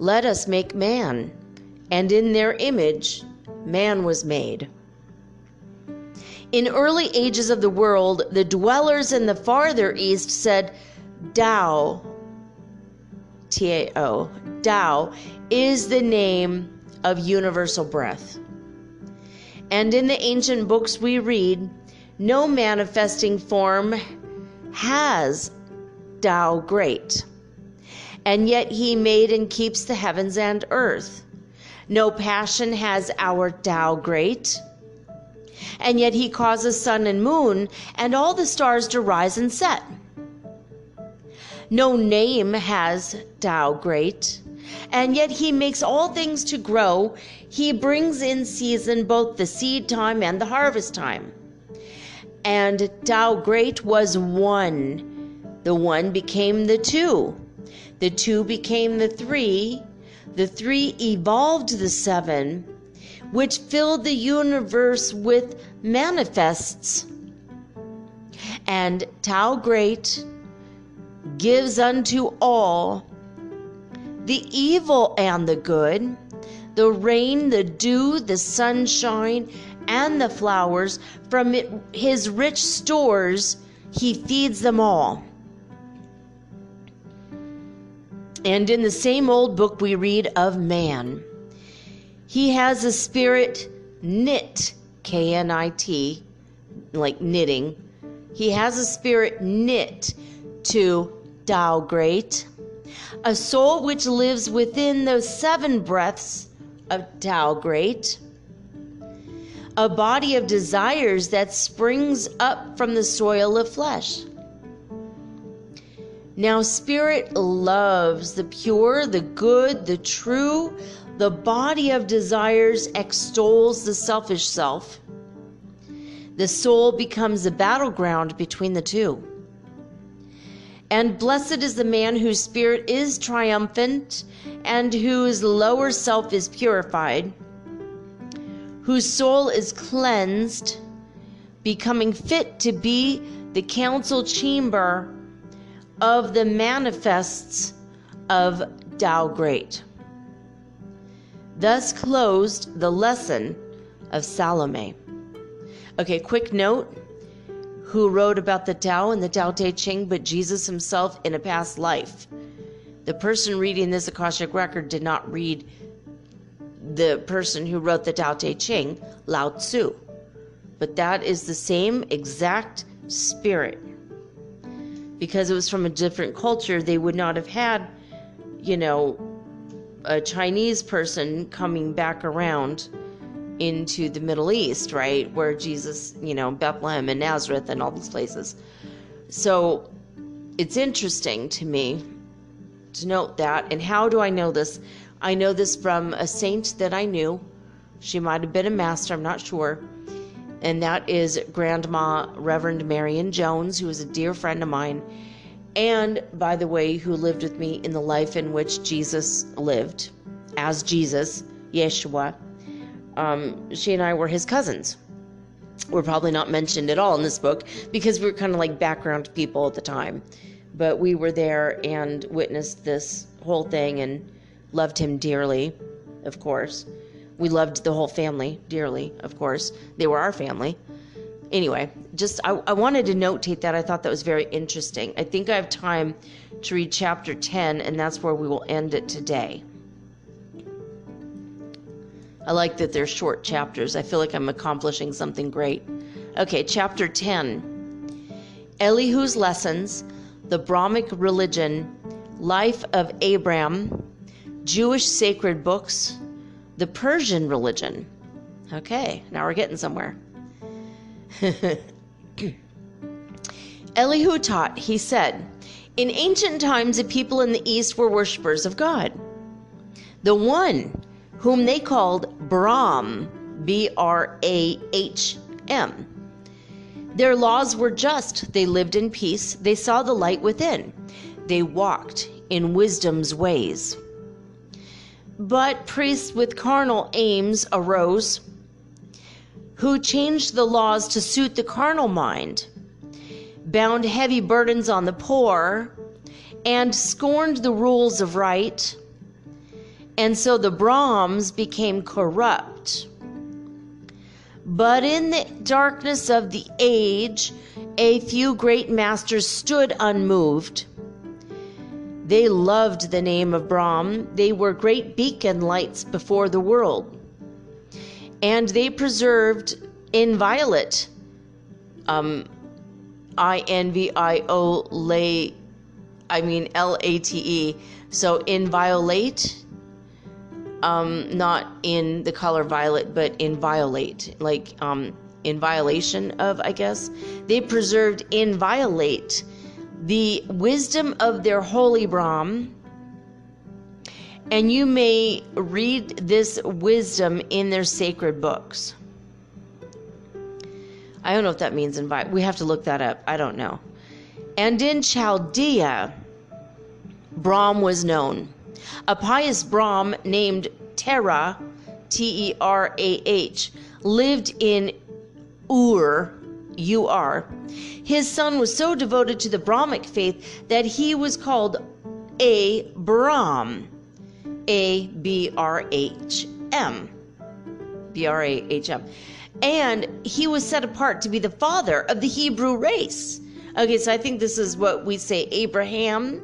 "Let us make man," and in their image man was made. In early ages of the world, the dwellers in the farther east said, Tao, T-A-O, Tao is the name of universal breath. And in the ancient books we read, no manifesting form has Tao great, and yet he made and keeps the heavens and earth. No passion has our Tao great, and yet he causes sun and moon and all the stars to rise and set. No name has Tao great, and yet he makes all things to grow. He brings in season both the seed time and the harvest time. And Tao great was one. The one became the two became the three evolved the 7, which filled the universe with manifests. And Tao great gives unto all, the evil and the good, the rain, the dew, the sunshine, and the flowers. From his rich stores he feeds them all. And in the same old book we read of man. He has a spirit knit, K-N-I-T, like knitting. He has a spirit knit to Tao great, a soul which lives within those 7 breaths of Tao great, a body of desires that springs up from the soil of flesh. Now, spirit loves the pure, the good, the true. The body of desires extols the selfish self. The soul becomes a battleground between the two. And blessed is the man whose spirit is triumphant and whose lower self is purified, whose soul is cleansed, becoming fit to be the council chamber of the manifests of Tao Great. Thus closed the lesson of Salome. Okay, quick note. Who wrote about the Tao and the Tao Te Ching but Jesus himself in a past life? The person reading this Akashic record did not read the person who wrote the Tao Te Ching, Lao Tzu. But that is the same exact spirit. Because it was from a different culture, they would not have had, a Chinese person coming back around into the Middle East, right? Where Jesus, Bethlehem and Nazareth and all these places. So it's interesting to me to note that. And how do I know this? I know this from a saint that I knew. She might have been a master, I'm not sure. And that is Grandma Reverend Marion Jones, who is a dear friend of mine. And, by the way, who lived with me in the life in which Jesus lived, as Jesus, Yeshua. She and I were his cousins. We're probably not mentioned at all in this book because we were kind of like background people at the time. But we were there and witnessed this whole thing and loved him dearly, of course. We loved the whole family dearly, of course. They were our family. Anyway, I wanted to notate that. I thought that was very interesting. I think I have time to read chapter 10, and that's where we will end it today. I like that they're short chapters. I feel like I'm accomplishing something great. Okay, chapter 10. Elihu's Lessons, the Brahmic Religion, Life of Abraham, Jewish Sacred Books, the Persian Religion. Okay, now we're getting somewhere. Elihu taught, he said, in ancient times the people in the East were worshippers of God. The one whom they called Brahm, B-R-A-H-M. Their laws were just. They lived in peace. They saw the light within. They walked in wisdom's ways. But priests with carnal aims arose, who changed the laws to suit the carnal mind, bound heavy burdens on the poor, and scorned the rules of right. And so the Brahms became corrupt. But in the darkness of the age, a few great masters stood unmoved. They loved the name of Brahm. They were great beacon lights before the world. And they preserved inviolate, L-A-T-E. So inviolate, not in the color violet, but inviolate, like in violation of, I guess. They preserved inviolate the wisdom of their holy Brahm. And you may read this wisdom in their sacred books. I don't know if that means invite. We have to look that up. I don't know. And in Chaldea, Brahm was known. A pious Brahm named Terah, T-E-R-A-H, lived in Ur, U-R. His son was so devoted to the Brahmic faith that he was called Abraham. A-B-R-H-M. B-R-A-H-M. And he was set apart to be the father of the Hebrew race. Okay, so I think this is what we say, Abraham,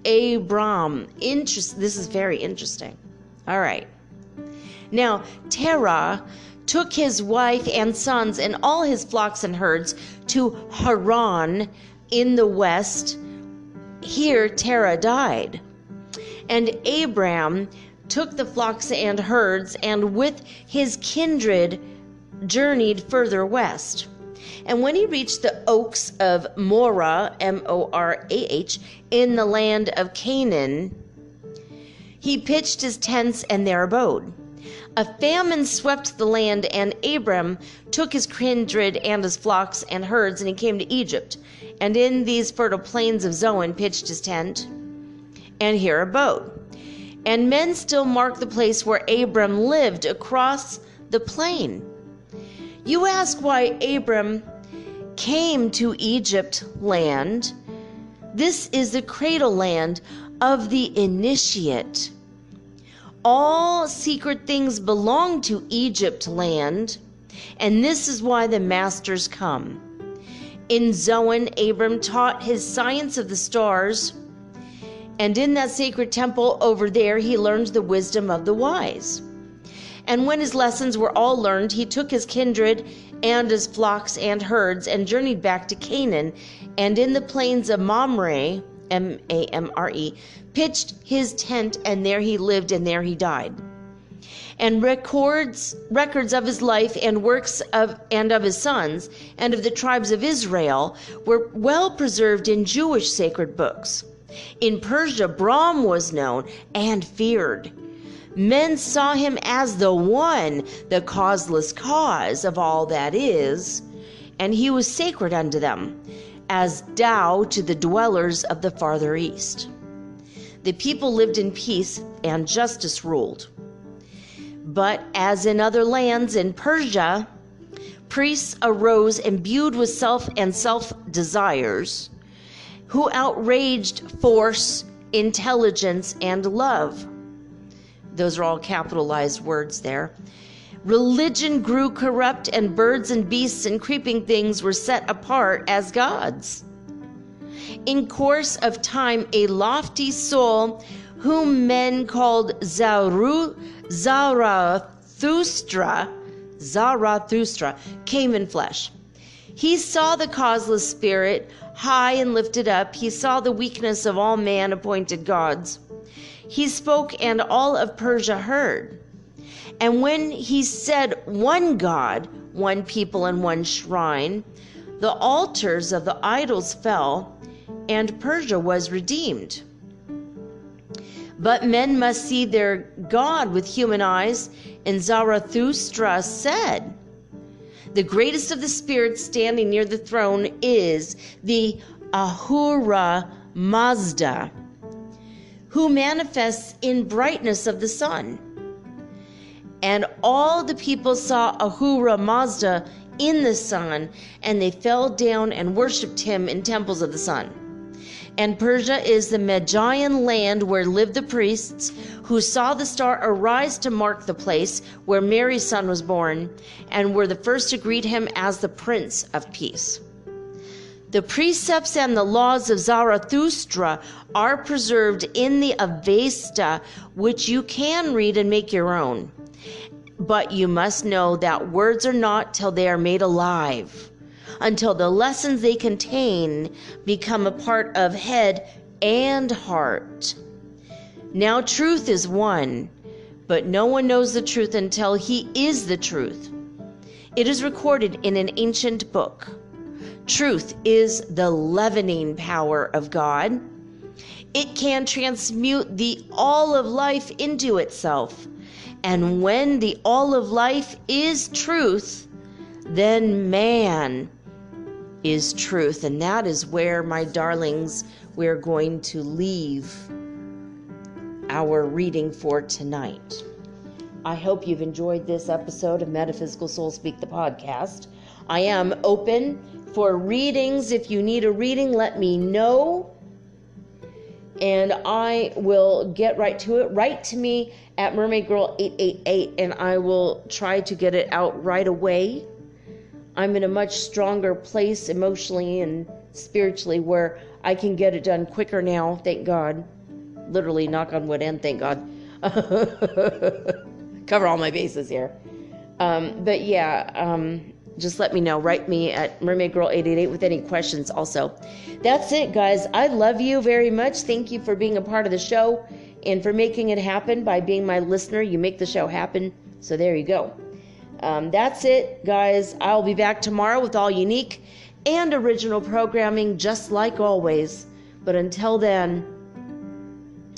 Abram. This is very interesting. All right. Now, Terah took his wife and sons and all his flocks and herds to Haran in the west. Here Terah died. And Abram took the flocks and herds, and with his kindred journeyed further west. And when he reached the oaks of Morah, Morah, in the land of Canaan, he pitched his tents and there abode. A famine swept the land, and Abram took his kindred and his flocks and herds, and he came to Egypt, and in these fertile plains of Zoan pitched his tent, and here abode. And men still mark the place where Abram lived across the plain. You ask why Abram came to Egypt land. This is the cradle land of the initiate. All secret things belong to Egypt land, and this is why the masters come. In Zoan, Abram taught his science of the stars, and in that sacred temple over there, he learned the wisdom of the wise. And when his lessons were all learned, he took his kindred and his flocks and herds and journeyed back to Canaan, and in the plains of Mamre, Mamre, pitched his tent, and there he lived, and there he died. And records of his life and works of his sons and of the tribes of Israel were well preserved in Jewish sacred books. In Persia, Brahm was known and feared. Men saw him as the one, the causeless cause of all that is, and he was sacred unto them, as Tao to the dwellers of the farther east. The people lived in peace, and justice ruled. But as in other lands, in Persia, priests arose imbued with self and self-desires, who outraged force, intelligence, and love. Those are all capitalized words there. Religion grew corrupt, and birds and beasts and creeping things were set apart as gods. In course of time, a lofty soul, whom men called Zarathustra, came in flesh. He saw the causeless spirit, high and lifted up. He saw the weakness of all man-appointed gods. He spoke, and all of Persia heard. And when he said one God, one people, and one shrine, the altars of the idols fell, and Persia was redeemed. But men must see their God with human eyes, and Zarathustra said, the greatest of the spirits standing near the throne is the Ahura Mazda, who manifests in brightness of the sun. And all the people saw Ahura Mazda in the sun, and they fell down and worshipped him in temples of the sun. And Persia is the Magian land where lived the priests, who saw the star arise to mark the place where Mary's son was born, and were the first to greet him as the Prince of Peace. The precepts and the laws of Zarathustra are preserved in the Avesta, which you can read and make your own. But you must know that words are not till they are made alive, until the lessons they contain become a part of head and heart. Now truth is one, but no one knows the truth until he is the truth. It is recorded in an ancient book. Truth is the leavening power of God. It can transmute the all of life into itself. And when the all of life is truth, then man is truth. And that is where, my darlings, we're going to leave our reading for tonight. I hope you've enjoyed this episode of Metaphysical Soul Speak the podcast. I am open for readings. If you need a reading, let me know, and I will get right to it. Write to me at mermaidgirl888, and I will try to get it out right away. I'm in a much stronger place emotionally and spiritually where I can get it done quicker now, thank God. Literally, knock on wood, and thank God. Cover all my bases here. But yeah, just let me know. Write me at mermaidgirl888 with any questions also. That's it, guys. I love you very much. Thank you for being a part of the show and for making it happen by being my listener. You make the show happen. So there you go. That's it, guys. I'll be back tomorrow with all unique and original programming, just like always. But until then,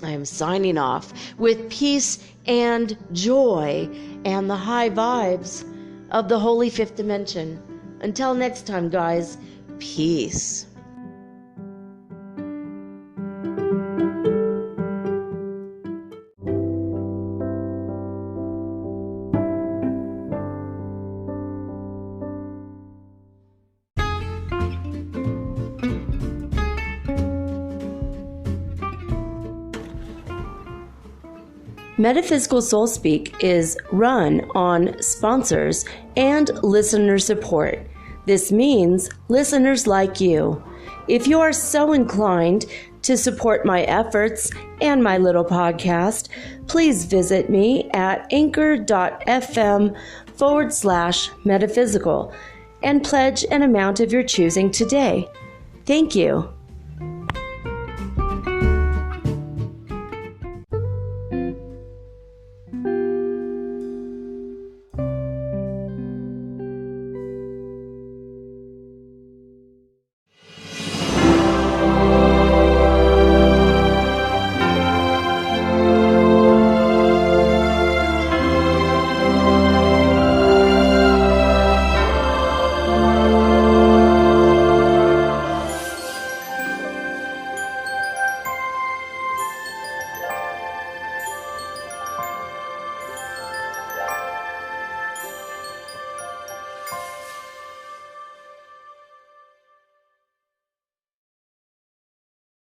I am signing off with peace and joy and the high vibes of the Holy Fifth Dimension. Until next time, guys, peace. Metaphysical Soul Speak is run on sponsors and listener support. This means listeners like you. If you are so inclined to support my efforts and my little podcast, please visit me at anchor.fm/metaphysical and pledge an amount of your choosing today. Thank you.